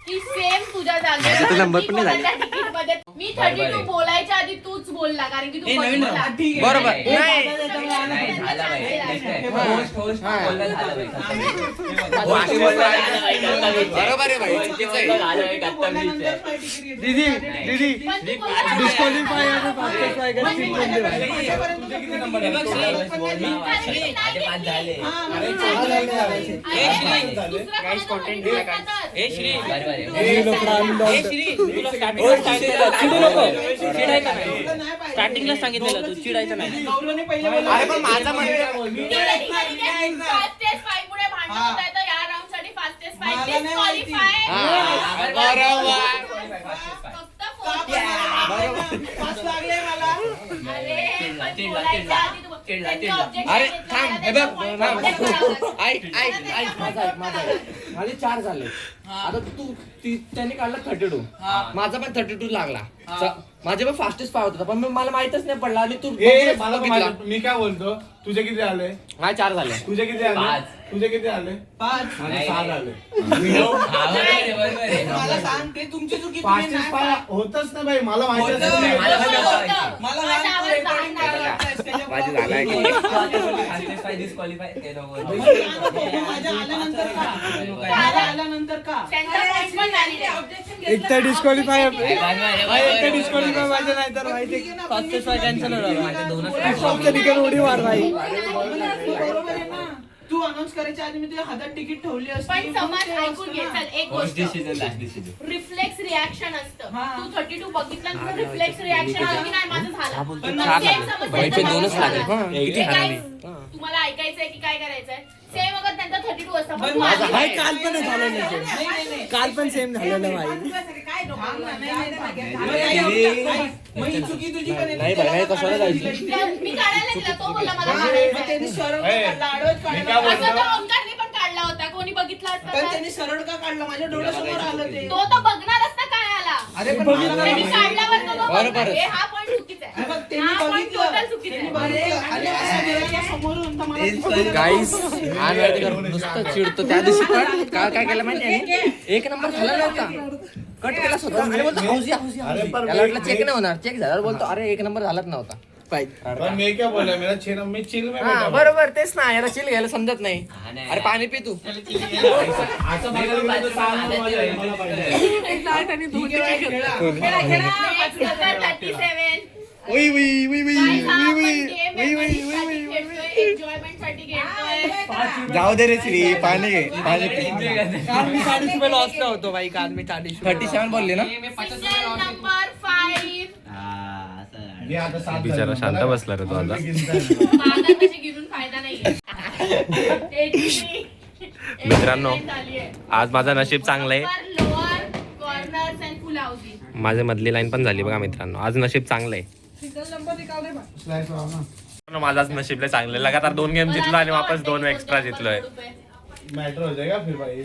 की सेम तुझ्या माझा तर number पण नाही झाला. जागेवर मी 32 बोलायच्या आधी तूच बोलला कारण की तू बघितला. बरोबर नाही झाला पाहिजे. होस्ट बोलला झाला पाहिजे. बरोबर आहे भाई चुकीचं आहे. दीदी दीदी पण तू बोलला स्टार्टिंगला सांगितलेलं तू चिडायचं नाही. अरे पण माझा म्हणणं फास्टेस्ट फाईव्ह मुळे भांडण होत आहे तर या राऊंड साठी फास्टेस्ट फाईव्ह डिस्क्वालिफाय. बरोबर फक्त अरे थांब हे बघ थांब. ऐक माझे 4 झाले. आता तू त्यांनी काढला 32 माझा पण 32 लागला. माझे पण फास्टेस्ट पाय होता पण मला माहितच नाही पडला आणि तू बघितला. मी काय बोलतो तुझे किती आले. माझे 4 झाले. तुझे किती आले. तुझे किती आले. 5 माझे 6 झाले. मला सांग ते तुमची चुकी. फास्टेस्ट पाय होतच नाही भाई. मला माहिती माझी झालाय आल्यानंतर का एक तर डिस्क्वालिफाय डिस्क्वालिफाय माझ्या नाही तर माहिती उडी मार भाई. बरोबर आहे ना. तू अनाऊन्स करायच्या आधी मी तुझ्या हातात तिकीट ठेवली पण समाज ऐकून घे. चल एक गोष्ट डिसिजन रिफ्लेक्स रिॲक्शन असतं. हा. तू 32 बघितलं तुझं रिफ्लेक्स रिॲक्शन आलं की नाही माझं झालं. पण मग चार same झाले. समज बाईचे त्यांचं दोनच बघितलं लागले. झालं. किती हे हरामी. काय तुम्हाला ऐकायचंय की काय करायचंय. सेम अगर त्यांचा 32 असतं पण पण तू माझा आधी हाय काय काल पण झालं नाही. काल पण सेम झालेलं भाई. मग ही चुकी तुझी पण नाही भाई नाही कशाला जायचं. मी काढायला दिला तो बोलला मला काढायचं त्यांनी सरळ ए, काढला, आडवच मी काढला. काय असं तर ओंकारने पण काढला होता. कोणी बघितला असता पण तर? त्यांनी सरळ का काढला माझ्या डोळ्यासमोर आलं ते. तो तर बघणार असता काय आला. अरे पण मला त्यांनी नाही. काढल्यावर तो बरोबर. बघणार. हे हा पण चुकीचा अरे आहे. पण त्यांनी हा पण बघितलं. टोटल चुकीचा त्यांनी आहे. बघितलं. आणि असं गेलं समोरून तर मला गाईस नुसतं चिडतो. त्या दिवशी पण काय केलं माहिती आहे. एक नंबर झाला नव्हता. कट केला स्वतः आणि बोलतो हौजी हौजी हौजी. त्याला वाटलं चेक नाही होणार. चेक झाल्यावर बोलतो अरे एक नंबर झालाच नव्हता. पण मी क्या बोला मेरा चिल में हा बैठा. बरोबर तेच ना. याला चिल घ्यायला समजत नाही. अरे पाणी पी तू. असं बघायला गेलं तर 6 नंबर माझा आहे. मला पाहिजे. Next number 37. उई, उई, उई, उई, Guys, हा आपण उई, game उई, उई, memory उई, साठी उई, उई. खेळतोय, enjoyment साठी खेळतोय. जाऊ दे रे श्री पाणी घे. पाणी पी. काल मी 40 रुपये लॉसला होतो बाई. काल मी 40 37 बोलले ना. Single number 5. मी आता 7 बिचारा शांत बसला रे तो आता. मागं तशी गिरून फायदा नाहीये. 83. मित्रांनो, 89 झाली आहे. आज माझं नशीब चांगलं आहे. Upper, lower, corners and full housing. माझी मधली लाईन पण झाली बघा मित्रांनो. आज नशीब चांगलं आहे. माझं आज नशीबले चांगलं आहे. लगातार 2 गेम जिंकलो आणि वापस 2 एक्स्ट्रा जिंकलोय. मैटर हो जाएगा फिर भाई.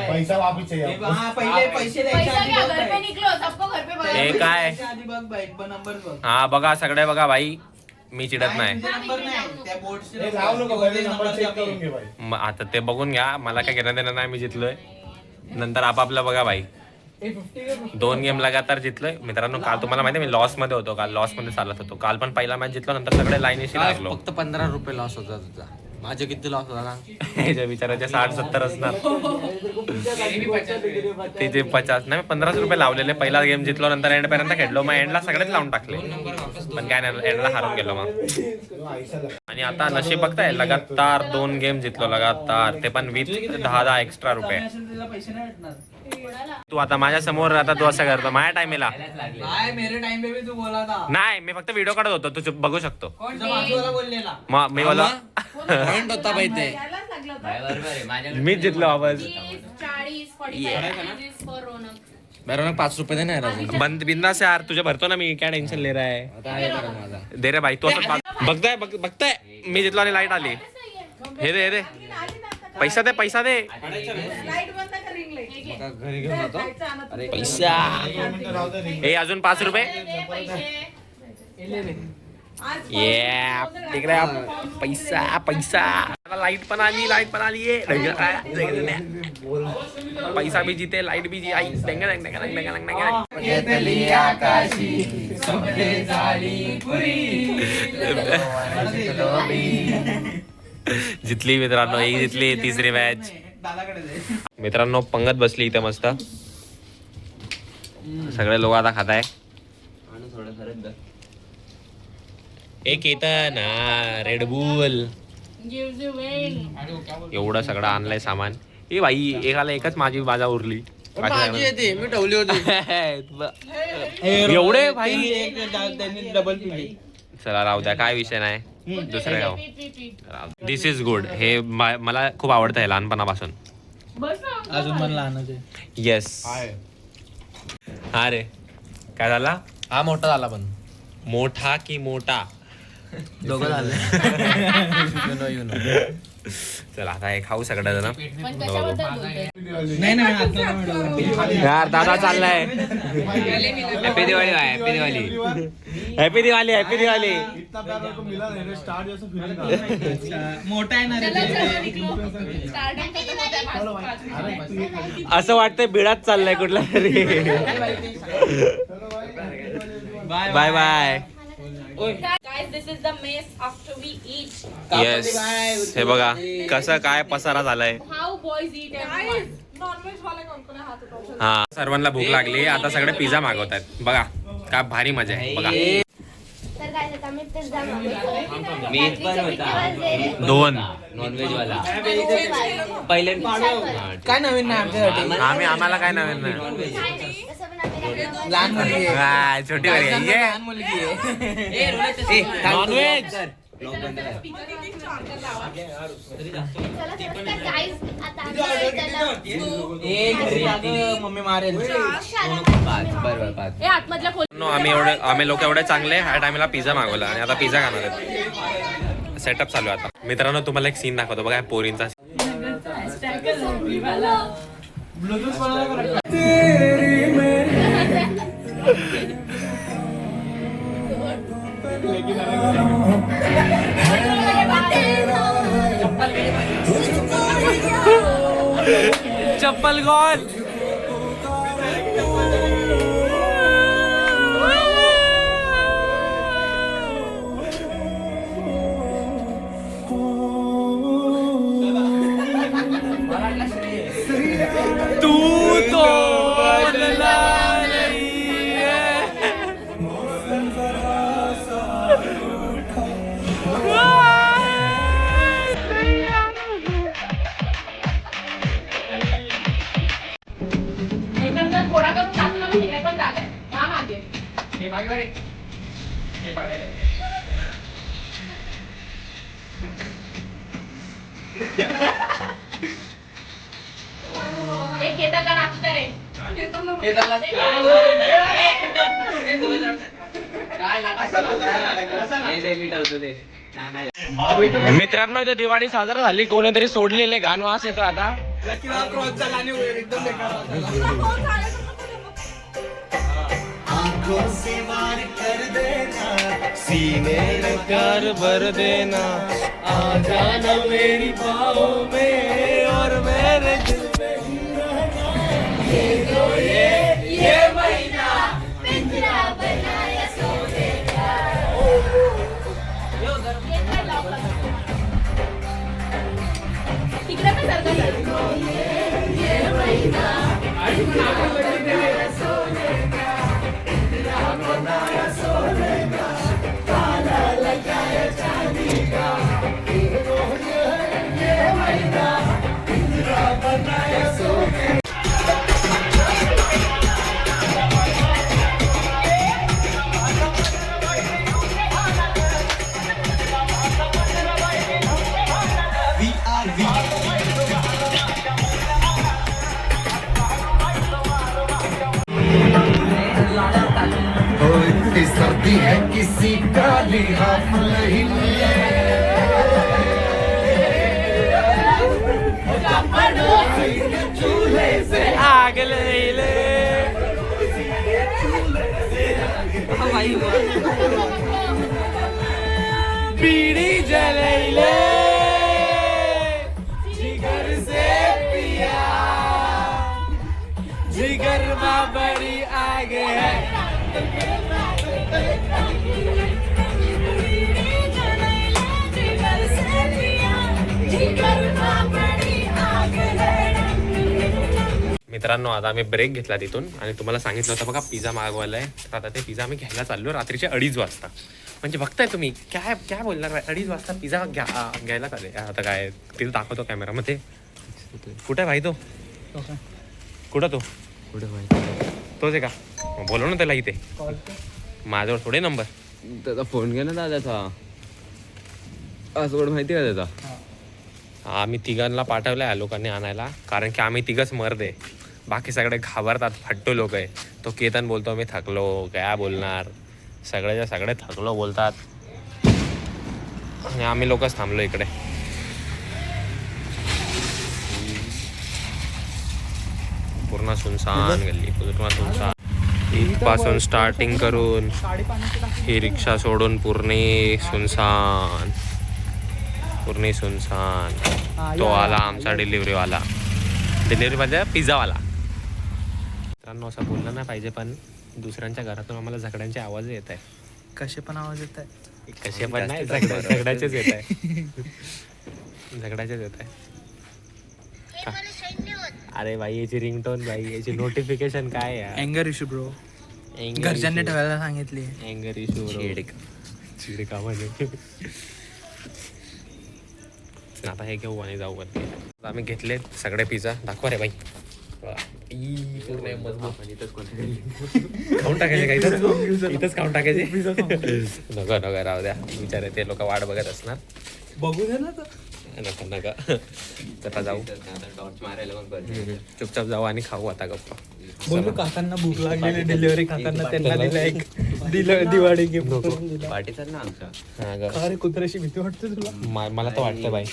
पैसा वापस चाहिए आपको. हा, पहिले पैसे द्यायच्या पैसा आधी क्या बघ घर पे बाई. निकलो सबको घर पे हे बघा. काय द्यायच्या आधी बघ बाई. नंबर बघ. हा बघा सगळे बघा भाई. मी चिडत नाही. तुझे नंबर नाही. त्या बोर्डचे हे जाऊ नको पहिले नंबर चेक करून घे भाई. आता ते बघून घ्या. मला काय घेणं देणं नाही. मी जितलोय. नंतर आपापलं बघा भाई. 2 गेम लगातार जितलोय मित्रांनो. काल तुम्हाला माहिती मी लॉस मध्ये होतो. काल लॉस मध्ये चालत होतो. काल पण पहिला मॅच जितलो. नंतर सगळे लाईनीशी लागलो. फक्त 15 रुपये लॉस होता तुझा. माझे किती लॉस झाला? ह्याच्या विचाराचे 60-70 असणार. तिचे 50 नाही 15 रुपये लावलेले. पहिला गेम जिंकलो, नंतर एंड पर्यंत खेळलो, मग एंडला सगळेच लावून टाकले, पण काय नाही, एंडला हारून गेलो मग. आणि आता नशीब बघताय, लगातार 2 गेम जिंकलो लगातार, ते पण विथ 10 एक्स्ट्रा रुपये. पैसे नाही भेटणार. तू आता माझ्या समोर, आता तू असं करतो माझ्या टाइमेला. काय मेरे टाइम पे भी तू बोला था. नाही, मी फक्त व्हिडिओ काढत होतो, तू बघू शकतो. तुझा बाजूला बोललेला. मग मी बोला पॉइंट होता बाई ते. मीच जिंकलो आवाज. 40, 45 for रौनक. बरोबर 5 रुपये दे ना राजू. बंद बिंदास यार, तुझे भरतो ना मी, काय टेन्शन ले रहा है. आता आहे बरं माझा. दे रे भाई, तू असं बघताय मी जिंकलो आणि लाईट आली. हे दे पैसा दे. लाईट बंद कर, रिंग लाईट. आता घरी घेऊन जातो. अरे पैसा हे अजून 5 रुपये. तिकडे पैसा. लाईट पण आली पैसा भी जीते, लाईट भी जी आई. जितली मित्रांनो, ही जितली 3री मॅच. मित्रांनो पंगत बसली इथे मस्त, सगळे लोक आता खाताय. एक येतं ना रेडबुल, एवढं सगळं आणलंय सामान. ए भाई, एकाला एकच माझा उरली. माझी येते, मी ठेवली होती. एवढे भाई, त्यांनी डबल पिली. चला राहू द्या, काय विषय नाही. दुसरं गाव. दिस इज गुड. हे मला खूप आवडतं आहे लहानपणापासून. अजून पण लहानच आहे. येस. हा रे, काय झाला? हा मोठा झाला पण. मोठा की मोठा? दोघं झाले. चला आता हे खाऊ सगळं जण. पण कशाबद्दल बोलतोय? नाही यार दादा चाललाय. हॅपी दिवाळी भाई, happy Diwali. Happy Diwali, happy Diwali. मोठा आहे ना रे. असं वाटतंय बिडात चाललाय कुठला तरी. Bye bye. Guys, this is the mess after we eat. Yes, हे बघा कसं काय पसारा झालाय. How boys eat everyone. Non veg वाले कोण कोण हात उठवतात? हा, सर्वांना भूक लागली, आता सगळे पिझ्झा मागवतात. बघा काय भारी मजा आहे बघा. तर काय आता मी पिझ्झा मागवतो. मी पण होता 2 नॉनव्हेज वाला. पहिले काय नवीन नाही आमच्यासाठी. आम्हाला काय नवीन नाही. कसं पण आम्ही लहान मुलगी आहे. काय छोटी वाली आहे. ये. लहान मुलगी आहे. नॉनव्हेज. मम्मी मारेल. बरोबर 5. ए, आतमधल्या खोली. नो, आम्ही लोक एवढे चांगले, ह्या टाइमला पिझ्झा मागवला आणि आता पिझ्झा खाणार आहेत. सेटअप चालू आहे आता. मित्रांनो तुम्हाला एक सीन दाखवतो बघा पोरींचा. चप्पल गॉल. तू तो बदला नहीं है. थोडा करून टाकलं म्हणजे हे पण झालंय. हा मागे. एक येतं का नाचतं रे? मित्रांनो इथे दिवाळी साजरा झाली. कोणीतरी सोडलेले घाण वास येतो आता. सीने में प्यार भर देना, आ जाना मेरी बाहों में और मेरे दिल में ये महीना पिंजरा बनाया सोने का. आग लैले बीड़ी जलैले जिगर से पिया जिगर में बड़ी आगे है मित्रांनो आता आम्ही ब्रेक घेतला तिथून आणि तुम्हाला सांगितलं होतं बघा पिझ्झा मागवायला आहे. तर आता ते पिझ्झा आम्ही घ्यायला चाललो रात्रीचे 2:30 वाजता. म्हणजे बघताय तुम्ही काय काय बोलणार 2:30 वाजता पिझ्झा घ्यायला चालेल. आता काय तिला दाखवतो कॅमेरामध्ये. कुठे आहे भाई तो? कुठं तो? कुठे माहिती तोच आहे का? मग बोलव ना त्याला इथे. माझ्यावर थोडे नंबर. त्याचा फोन घे ना दादाचा. पासवर्ड माहिती का त्याचा? आम्ही तिघांना पाठवलं आहे लोकांनी आणायला, कारण की आम्ही तिघच मर्द आहे. बाकी सगळे घाबरतात, फट्टू लोक आहे. तो केतन बोलतो मी थकलो, काय बोलणार, सगळेच्या सगळे थकलो बोलतात आणि आम्ही लोकच थांबलो इकडे. पूर्ण सुनसान गल्ली, पूर्ण सुनसान. इथपासून स्टार्टिंग करून ही रिक्षा सोडून पूर्ण सुनसान. तो आला आमचा डिलिव्हरीवाला. डिलिव्हरी म्हणजे पिझ्झावाला. मित्रांनो असं बोललं नाही पाहिजे, पण दुसऱ्यांच्या घरातून आम्हाला झगड्यांचे आवाज येत आहे. कसे पण आवाज येत आहे? कसे पण नाही, झगड्याचेच येत आहे. झगड्याचेच येत आहे. अरे भाई याची रिंगटोन, भाई याची नोटिफिकेशन काय आहे? अँगर इशू ब्रो. घरच्यांनी ठेवायला सांगितली. अँगर इशू चिडका म्हणजे. आता हे घेऊ आणि जाऊ वरती. आम्ही घेतले सगळे पिझ्झा. दाखवा रे बाई. खाऊन टाकायचे काही इथंच खाऊन टाकायचे. नका नका राहू द्या, बिचारे ते लोक वाट बघत असणार. बघू दे ना. नका नका आता जाऊ. चुपचाप जाऊ आणि खाऊ आता गप्पा. बोलू काकांना भूक लागलेली. डिलिव्हरी काकांना त्यांना दिला एक दिवाळी गिफ्ट. पार्टीचा ना आमच्या. हा ग. अरे कुत्र्याची भीती वाटते तुला? मला तर वाटतं बाई.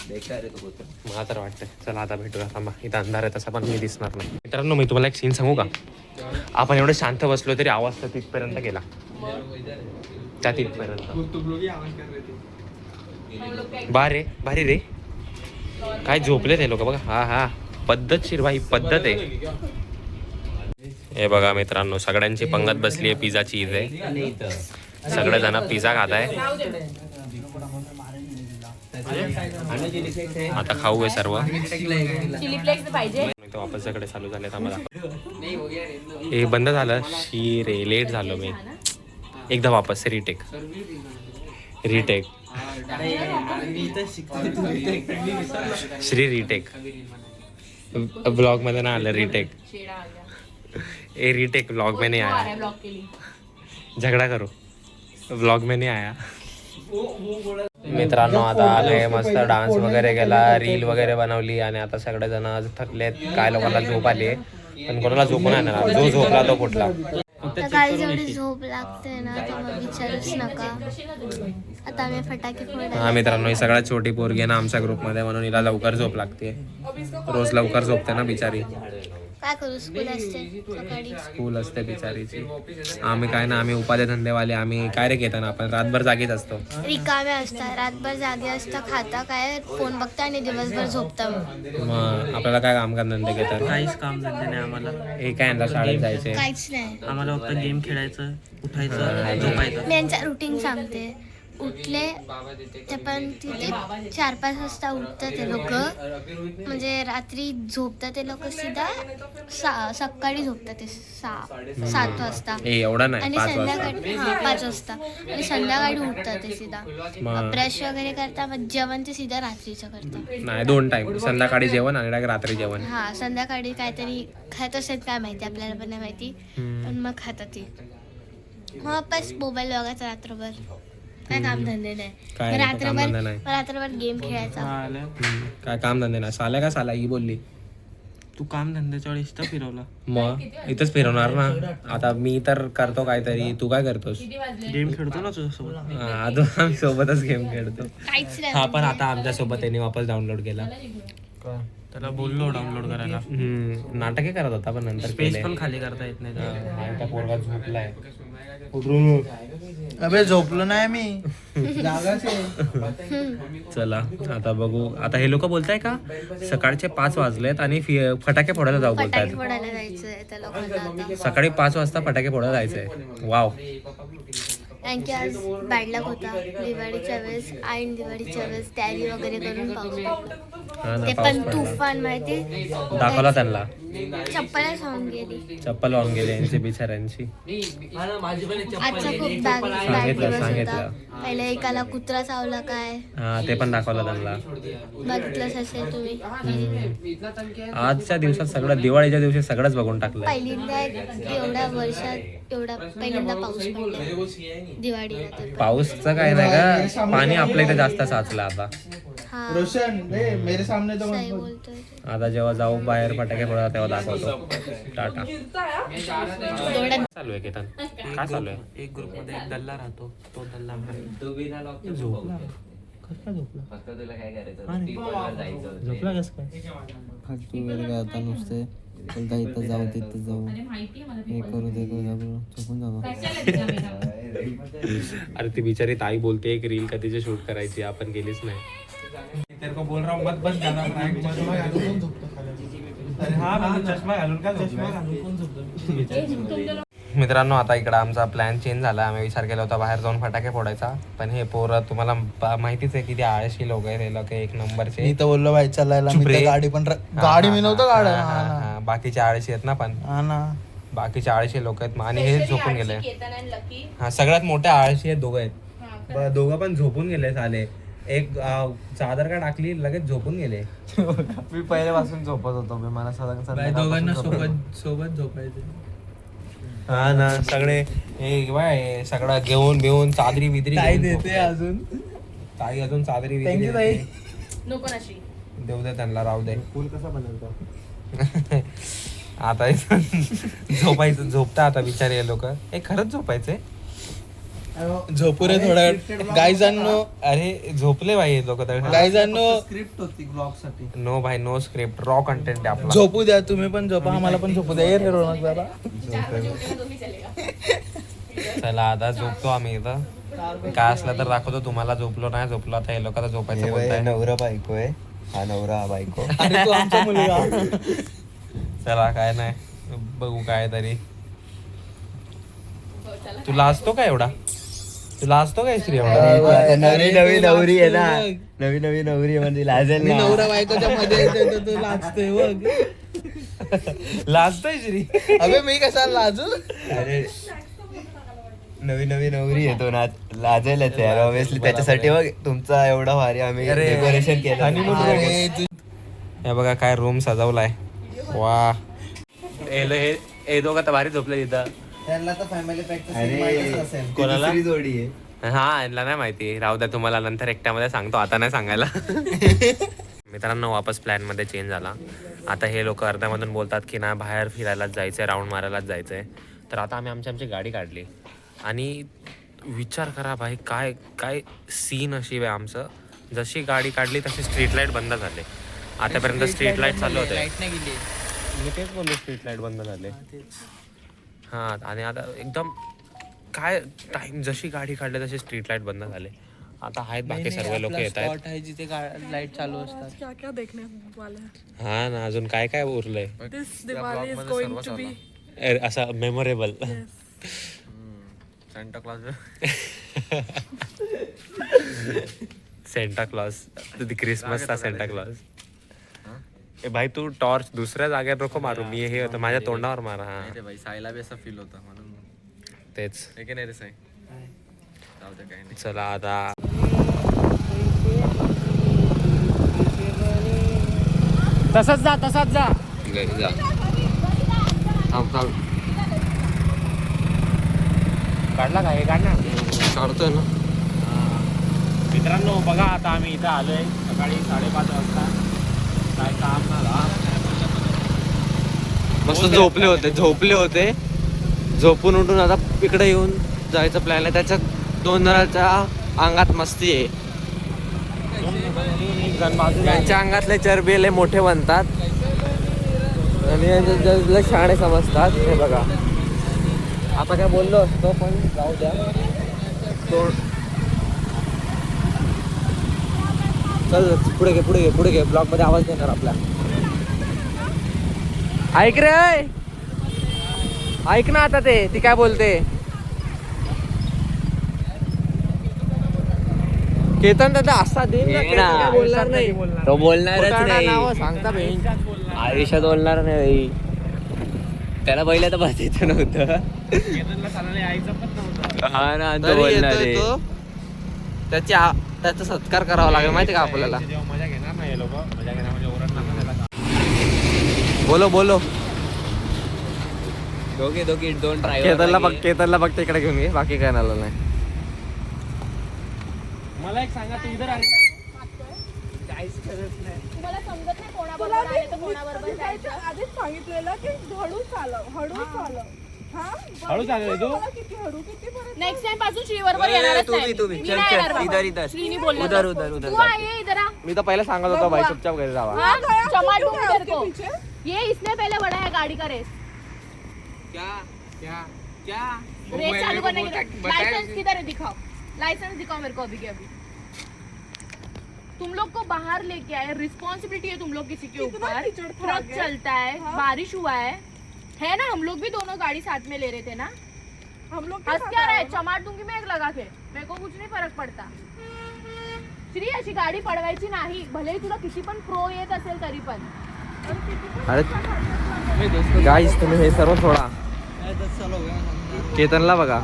मला तर वाटतं. चला आता भेटूया. थांबा, इथं अंधार आहे तसा पण मी दिसणार नाही. मित्रांनो मी तुम्हाला एक सीन सांगू का? आपण एवढं शांत बसलो तरी आवाज तर तिथपर्यंत गेला. त्या तिथपर्यंत. बारे भारी रे. काय झोपले ते लोक बघा. हा हा पद्धतशीर भाई, पद्धत आहे. हे बघा मित्रांनो सगळ्यांची पंगत बसली आहे. पिझ्झा चीज आहे. सगळेजण पिझ्झा खात आहे. आता खाऊ आहे सर्व. चिली फ्लेक्स पाहिजे. वापस सगळे चालू झाले. आम्हाला हे बंद झालं. शी रे लेट झालो मी. एकदा वापस रिटेक. श्री रिटेक. ब्लॉग मध्ये ना आलं रिटेक. ए रिटेक ब्लॉग में नहीं आया. ब्लॉक केली. झगडा करो. ब्लॉग में नहीं आया. मित्रांनो आता आले, मस्त डान्स वगैरे केला, रील वगैरे बनवली आणि आता सगळेजण आज थकलेत. काय लोकांना झोप आली आहे, पण कोणाला झोपून आहे ना. जो झोपला तो कुठला. तर काही जेवढी झोप लागते ना तर मग विचारूच नका. आता आम्ही फटाके फोडा. हा मित्रांनो ही सगळ्यात छोटी पोरगी आहे ना आमच्या ग्रुपमध्ये, म्हणून हिला लवकर झोप लागते. रोज लवकर झोपते ना बिचारी. काय करू, स्कूल असते सकाळी. स्कूल असते बिचारीची. आम्ही काय ना, आम्ही उपाध्याय धंदेवाले. आम्ही काय रे घेताना आपण रातभर जागीच असतो. रिकामे असतात, रातभर जागे असता, खाता काय, फोन बघता आणि दिवसभर झोपता. मग आपल्याला काय काम धंदे घेतात? काहीच काम धंदे नाही आम्हाला. हे काय यांना शाळेत जायचे. काहीच नाही. आम्हाला फक्त गेम खेळायचं, उठायचं, झोपायचं. मी यांचा रुटीन सांगते. उठले ते पण तिथे 4-5 वाजता उठतात ते लोक. म्हणजे रात्री झोपतात ते लोक सीधा सकाळी झोपतात ते 7 वाजता. एवढा नाही, आणि 5 वाजता. संध्याकाळी 5 वाजता आणि संध्याकाळी उठतात ते सीधा. ब्रश वगैरे करता, मग जेवण ते सीधा रात्रीचं करतात. नाही 2 टाइम, संध्याकाळी जेवण आणि रात्री जेवण. हा संध्याकाळी काहीतरी खात असेल काय माहिती, आपल्याला पण नाही माहिती, पण मग खातात ते. मग बस मोबाईल बघायचा रात्रभर. काय काम धंदे नाही. काय कामधंदे नाही. रात्रभर गेम खेळायचा. काय काम धंदे नाही. साल्या का साला ही बोलली. तू काम धंद्याच्या वेळेस तर फिरवला मग इथंच फिरवणार ना. आता मी तर करतो काहीतरी, तू काय करतोस? किती वाजले? गेम खेळतो ना तुझ्यासोबत. अजून आम्ही सोबतच गेम खेळतो. काहीच नाही हा पण आता आमच्या सोबत त्यांनी वापस डाउनलोड केला. त्याला बोललो डाउनलोड करायला. नाटके करत होता पण नंतर स्पेस केले. पण खाली करता येत नाही त्याला. आणि त्या पोरगा झोपलाय. अबे झोपलो नाही मी, जागाच आहे. चला आता बघू. आता हे लोक बोलताय का सकाळचे 5 वाजलेत आणि फटाके फोडायला जाऊ फटाके बोलतायत. फोडायला जायचंय त्या लोकांना आता. सकाळी 5 वाजता फटाके फोडायला जायचंय. वाव. कारण की आज बॅड लक होता. दिवाळीच्या वेळेस ऐन दिवाळीच्या वेळेस तयारी वगैरे करून पाऊस पडला. हा ना, ते पाऊस पण पडला. तुफान माहिती, दाखवला त्यांना. चप्पलच होऊन गेली. चप्पल वाहून गेले यांची बिचाऱ्यांची. आजचा खूप बॅड दिवस सांगितलं. होता. पहिले एकाला कुत्रा चावला काय हा ते पण दाखवलं त्यांना. बघितलंच असेल तुम्ही. आजच्या दिवसात सगळं, दिवाळीच्या दिवशी सगळंच बघून टाकलंय. पहिल्यांदा एवढ्या वर्षात एवढा पहिल्यांदा पाऊस पडला दिवाळीला. ते पण. पाऊसचं काय नाही का, पाणी आपल्या इथे जास्त साचलं आता. हा रोशन रे मेरे सामने तो सही बोलतोय. आता जेव्हा जाऊ बाहेर फटाके फोडा तेव्हा दाखवतो. टाटा. डोळ्यात चालू आहे केतन? काय चालू आहे? एक ग्रुप मध्ये एक दल्ला राहतो, तो दल्ला झोपला. झोपला कस काय? आता नुसते बोलता इथं जाऊ तिथं जाऊ, अरे माहितीये मला हे करू ते करू, झोपून जाऊ. कशाला exam आहे? अरे ती बिचारी ताई बोलते एक रील कधीची शूट करायची, आपण गेलीच नाही. तेरे को बोल रहा हूँ मत बस जाना चष्मा घालून का मित्रांनो आता इकडं आमचा प्लॅन चेंज झाला. आम्ही विचार केला होता बाहेर जाऊन फटाके फोडायचा, पण हे पोरं तुम्हाला माहितीच आहे किती आळशी लोक आहेत हे लोक. एक नंबरचे. मी तर बोललो भाई चालायला, चुप रे. गाडी पण गाडी मी नव्हतं गाड्या. हा, बाकीचे आळशी आहेत ना, पण हा ना, बाकीचे आळशी लोक आहेत. आणि हे झोपून गेले. Ketan and lucky. हा सगळ्यात मोठे आळशी आहेत दोघं आहेत. दोघं पण झोपून गेले साले. एक चादर का टाकली लगेच झोपून गेले. मी पहिल्यापासून झोपत होतो. मी मला दोघांना सोबत झोपायचं. हा ना, सगळे हे बाय सगळं घेऊन बिऊन चादरी बिदरी काय घेऊन देते झोपले. अजून ताई अजून चादरी Thank you, बिदरी ताई. देते. नको नाशी. देऊ दे त्यांना, राहू दे. फुल कसा बनवतो? आता झोपायचं, झोपता आता बिचारे हे लोक. हे खरंच झोपायचंय? झोपू रे थोड्या वेळ. गाईजांनो, अरे झोपले भाई हे लोक तर. गाईजांनो स्क्रिप्ट होती ब्लॉग साठी. नो भाई नो स्क्रिप्ट, रॉ कंटेंट आहे आपला. झोपू द्या, तुम्ही पण झोपा, आम्हाला पण झोपू द्या. ये रे रोनक दादा. 4 बजे उठेगा तो भी चलेगा. चला आता झोपतो आम्ही इथं. काय असलं तर दाखवतो तुम्हाला. झोपलो नाही झोपलो, आता हे लोक आता झोपायचं बोलताय. नवरा बायको आहे, हा नवरा हा बायको. आणि तू आमचा मुलगा. चला काय नाही, बघू काय तरी. तू लाजतो का एवढा? तू लाजतो काय श्री एवढा? आता नवी नवी नवरी आहे ना, नवी नवी नवरी आहे म्हणजे लाजेल मी ना. नवरा बायकोच्या मध्ये येतोय तर तू लाजतोय बघ. लाजतोय श्री? अबे मी कशाला लाजू? अरे नवी नवी नवरी येतो ना, लाजेलच यार ऑब्विसली. त्याच्यासाठी बघ तुमचा एवढा भारी आम्ही अरे, डेकोरेशन केलं. अरे तू हे बघा काय रूम सजवलाय. वा हे दोघं तर भारी झोपले तिथं. त्यांना तर फॅमिली पॅक अरे कोणाला? दुसरी जोडी आहे. हा यांना नाही माहिती, राहू द्या, तुम्हाला नंतर एकट्यामध्ये सांगतो, आता नाही सांगायला. मित्रांनो वापस प्लॅन मध्ये चेंज झाला. आता हे लोक अर्ध्यामधून बोलतात की ना बाहेर फिरायलाच जायचंय, राऊंड मारायलाच जायचंय. तर आता आम्ही आमची गाडी काढली आणि विचार करा भाई काय काय सीन अशी आहे आमचं. जशी गाडी काढली तशी स्ट्रीट लाईट बंद झाले. आतापर्यंत स्ट्रीट लाईट चालू होते. मी तेच बोललो, स्ट्रीट लाईट बंद झाले. हा आणि आता एकदम काय टाइम, जशी गाडी काढली तशी स्ट्रीट लाईट बंद झाले. आता आहेत बाकी सर्व लोक येत आहेत. स्पॉट आहे जिथे लाईट चालू असतात. क्या क्या देखने वाले हैं. हा ना, अजून काय काय उरलंय This Diwali is going to be असं memorable. Santa Claus Santa Claus, क्रिसमसचा सेंटा क्लॉज. ए भाई तू टॉर्च दुसऱ्या जागेवर नको मारू. मी हे होतं माझ्या तोंडावर मारा. हा भाई साईला बी असं फील होतं म्हणून तेच. हे नाही रे साई. जाऊ दे काही नाही. चला आता तसंच जा, तसंच जा. घरी जा. काढला का? हे काढ ना. काढतोय ना. मित्रांनो बघा आता आम्ही इथं आलोय सकाळी 5:30 वाजता. काय काम झाला मस्त झोपले होते झोपून उठून आता इकडे येऊन जायचं प्लॅन आहे. त्याच्यात 2 जणांच्या अंगात मस्ती आहे. त्यांच्या अंगातले चरबी लय मोठे बनतात आणि लय शहाणे समजतात. हे बघा आता काय बोललो असतो पण जाऊ द्या. चल पुढे घे ब्लॉग मध्ये आवाज देणार आपला. ऐक रे ऐक ना आता ती काय बोलते. केतन दादा असा देईन ना बोलणार नाही. तो बोलणारच नाही. सांगता बहीण आयुष्यात बोलणार नाही. त्याला पहिल्या तर बसायचं नव्हतं. हा ना तो बोलणार आहे. तो त्याचा सत्कार करावा लागेल माहिती का आपल्याला. बोलो दोघे दोन केतनला बघ इकडे घेऊन घे. बाकी काय नाला नाही. मला एक सांगा तू इधर आहे तुम्हाला समजत नाही तुला कोणाबरोबर मी आले तर कोणाबरोबर जायचं. आधीच सांगितलेलं की हळू चालव. हा हळू चालेल तू किती पर्यंत नेक्स्ट टाइम पासून श्री बरोबर येणारच नाही. तुम्ही. मी चल, नाही चल. येणार बाबा. इधर. श्रीनी बोललं उधर, होतं. उधर, उधर तू जा. आहे इधर आ. मी तर पहिला सांगत होतो भाई चुपचाप घरी जावा. हाँ, चमाट क्यों दूंगी है तेरे आपके को. पीछे? ये इसने पहले बढ़ाया गाड़ी का रेस. रेस चालू करने के लाइसेंस किधर है दिखाओ. लाइसेंस दिखाओ मेरे को अभी के अभी. तुम लोग को बाहर लेके आए. रिस्पॉन्सिबिलिटी है तुम लोग किसी के ऊपर. ट्रक चलता है. बारिश हुआ है ना. हम लोग भी दोनों गाड़ी साथ में ले रहे थे ना. हम लोग हंस क्या रहा है. चमाट दूंगी मैं एक लगा के. मेरे को कुछ नहीं फरक पडता. श्री अशी गाडी पडवायची नाही. भले तुला किती पण प्रो येत असेल तरी पण. अरे गाईस तुम्ही हे सर्व सोडा. केतनला बघा.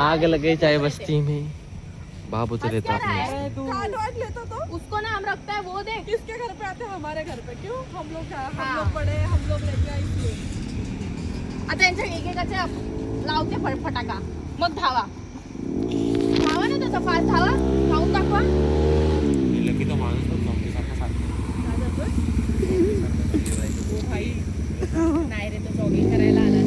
आग लगे चाय बस्ती में बाबू तो देता काट लेता तो उसको ना हम रखता है वो देख. किसके घर पे आते हैं हमारे घर पे. क्यों हम लोग बड़े हम लोग लेके आए इसलिए. आता यांच्या एकेकाच्या लावते फटाका मग धावा ना तसा फास्ट धावा. खाऊन दाखवा. नाही रे तो जॉगिंग करायला आला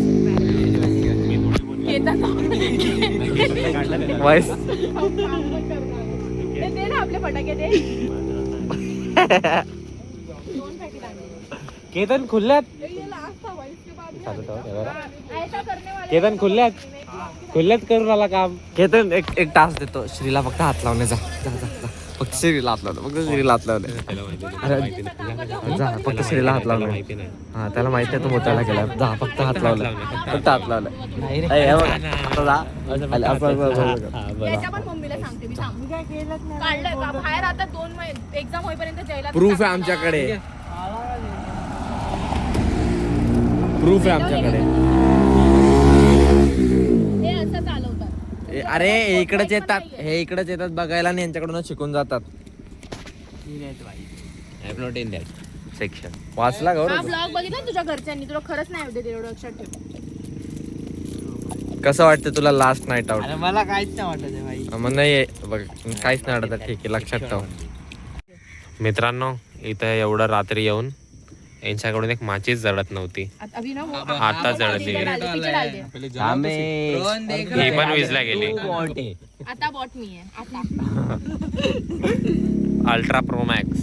वाईस दे ना आपले फटाके दे. 2 पॅकेट आणले. केतन खुल्ल्यात. ये लास्ट था भाई. इसके बाद ऐसा करने वाले केतन खुल्ल्यात करून आला काम. केतन एक टास्क देतो. श्रीला फक्त हात लावणे. जा फक्त श्रीला हात लावलं. जा फक्त श्रीला हात लावलं. हा त्याला माहिती आहे तू मोठ्याला गेला. जा फक्त हात लावला. फक्त हात लावला. याच्या पण मम्मीला सांगते मी. सांग काढलंय का बाहेर. आता 2 एक्झाम होईपर्यंत जायला प्रूफ आहे आमच्याकडे. हे असं चालवतात. अरे इकडेच येतात बघायला आणि यांच्याकडूनच शिकून जातात. सेक्शन वाचला हा गौरव. ब्लॉग बघितला ना तुझ्या घरच्यांनी. तुला खरंच नाही होते एवढं लक्षात ठेव. कसं वाटतं तुला लास्ट नाईट आउट. मला काहीच नाही वाटत भाई. मग नाही बघ काहीच नाही वाटत. ठीक आहे लक्षात ठेव. मित्रांनो इथं एवढं रात्री येऊन यांच्याकडून एक माचीच जळत नव्हती. अभी ना वो आता जळली. ही पण विजला गेली. आता बॉट मी आहे आता. Ultra pro max.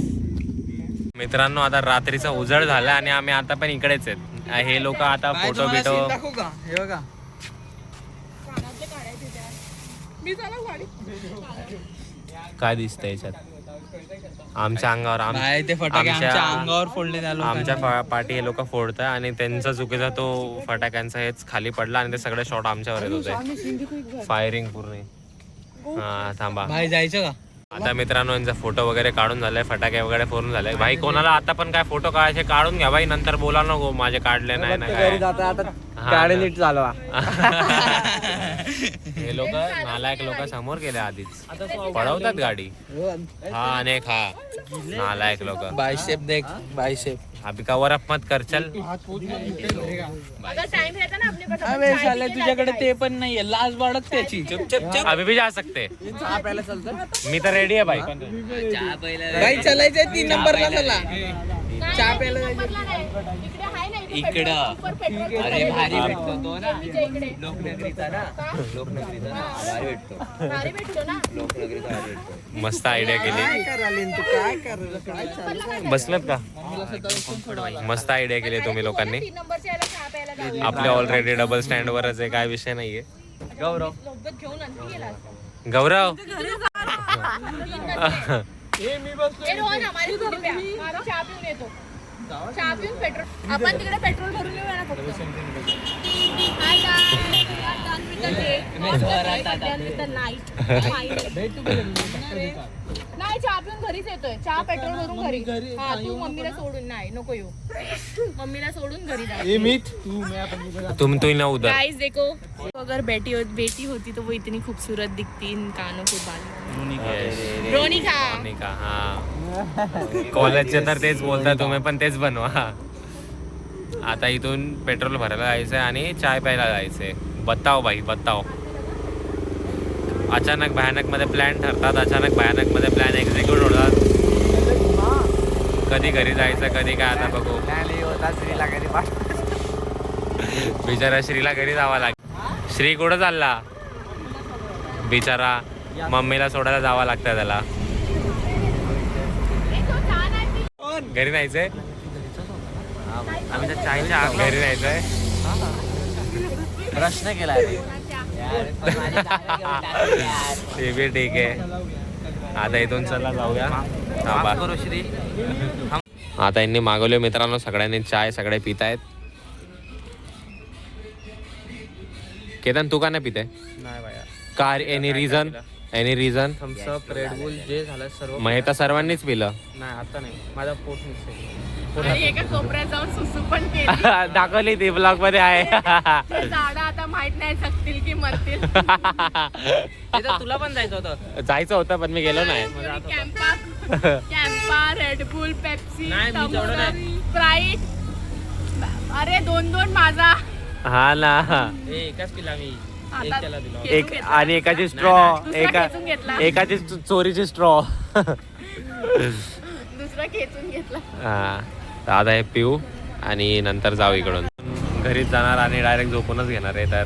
मित्रांनो आता रात्रीचा उजळ झाला आणि आम्ही आता पण इकडेच आहेत. हे लोक आता फोटो बिटो हे बघा मी चालव गाडी. काय दिसतंय याच्यात. आमच्या अंगावर ते फटाके आमच्या अंगावर फोडले त्या लोकांनी. आमच्या पाठी हे लोक फोडतात आणि त्यांचा चुकीचा तो फटाक्यांचा हेच खाली पडला आणि ते सगळे शॉट आमच्यावर येत होते. फायरिंग पूर्ण. हा थांबा. भाई जायचं का. आता मित्रांनो यांचा फोटो वगैरे काढून झालाय. फटाके वगैरे फोडून झाले. भाई कोणाला आता पण काय फोटो काढायचे काढून घ्या भाई. नंतर बोला नको माझे काढले नाही ना काय. गाडी नीट चालवा. हे लोक नालायक लोक समोर गेले आधीच पळवतात गाडी. हा अनेक हा नालायक लोक. बायसेप देख बायसेप. अभी कवर अप मत कर चल. अगर टाइम रहता ना अपने पास अबे साले तुझ्याकडे ते पण नाहीये लाज वाढत त्याची. अभी भी जा सकते. चहा प्यायला चालतं. मी तर रेडी आहे बाई. बाई चालायचंय 3 नंबरला चला. चहा प्यायला जायचं. इकडे आहे ना इकडं. सुपर पेट्रोल अरे भारी भेटतो तो ना इकडे लोकनगरीचा ना. लोकनगरीचा ना भारी भेटतो. भारी भेटतो ना. लोकनगरीचा भारी भेटतो. मस्त आयडिया केली. काय करायला तू काय करायला काय चालू. बसलात का? मस्त आयडिया केली तुम्ही लोकांनी. 3 नंबरच्या याला चहा प्यायला जाऊया. आपले ऑलरेडी डबल स्टँड वरच आहे, काय विषय नाहीये. सोबत घेऊन आणखी गेला. गौरव ए रोहन हमारी स्कूटी पे आ. चहा पिऊन येतो. चहा पिऊन पेट्रोल आपण तिकडे पेट्रोल भरून येऊया ना फक्त. हाय नाही चहा पिऊन घरीच येतोय. चहा पेट्रोल भरून घरी. हा तू मम्मीला सोडून नाही नको येऊ. मम्मीला सोडून घरी जा. तुम तो ना उधर. गाइस देखो अगर बेटी होती तो वो इतनी खूबसूरत दिखती. इन कानों के बाल. रोनिका. हा कॉलेजचे तर तेच बोलता तुम्ही पण तेच बनवा. आता इथून पेट्रोल भरायला जायचंय आणि चाय प्यायला जायचंय. बताओ भाई बताओ. अचानक भयानक मध्ये प्लॅन ठरतात, अचानक भयानक मध्ये प्लॅन एक्झिक्यूट होतात. कधी घरी जायचं कधी काय आता बघू. बिचारा श्रीला घरी जावा लागेल. श्री कुठं चालला बिचारा? मम्मीला सोडायला जावं लागतं त्याला. घरी नाहीचंय. आम्ही तर चायच्या घरी नाहीचंय. प्रश्न केलाय. ते बी ठीक आहे. आता इथून चला जाऊया. थांबा. करू श्री. आता यांनी मागवले मित्रांनो सगळ्यांनी चाय. सगळे पित आहेत. केतन तू का नाही पिते? नाही बाया. Car any reason? Any reason? Thums Up Red Bull जे झालं सर्व. मग हे तर सर्वांनीच पिलं. नाही आता नाही. माझा पोट मिक्स आणि एका कोपऱ्यात जाऊन सुसू पण केली. दाखवली ती ब्लॉग मध्ये आहे. ते झाडं आता माहित नाही सकतील की मरतील. तुला पण जायचं होतं. जायचं होतं पण मी गेलो नाही. कॅम्पा रेडबुल पेप्सी नाही, मी तेवढं नाही. स्प्राईट. अरे 2-2 माझा. हा ना. एकाच पिला मी. एक आता त्याला दिला. एक आणि एकाची स्ट्रॉ. दुसरा खेचून घेतला. एकाची चोरीची स्ट्रॉ. दुसरा खेचून घेतला. हा तर आता हे पिऊ आणि नंतर जाऊ इकडून. घरीच जाणार आणि डायरेक्ट झोपूनच घेणार आहे. तर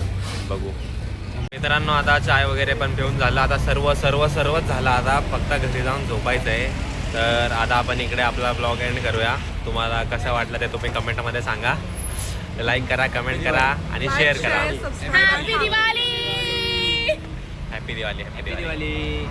बघू मित्रांनो. आता चाय वगैरे पण पिऊन झालं. आता सर्वच झालं. आता फक्त घरी जाऊन झोपायचं आहे. तर आता आपण इकडे आपला ब्लॉग एंड करूया. तुम्हाला कसं वाटलं ते तुम्ही कमेंटमध्ये सांगा. लाईक करा, कमेंट करा आणि शेअर करा. Happy Diwali. Happy Diwali. Happy Diwali.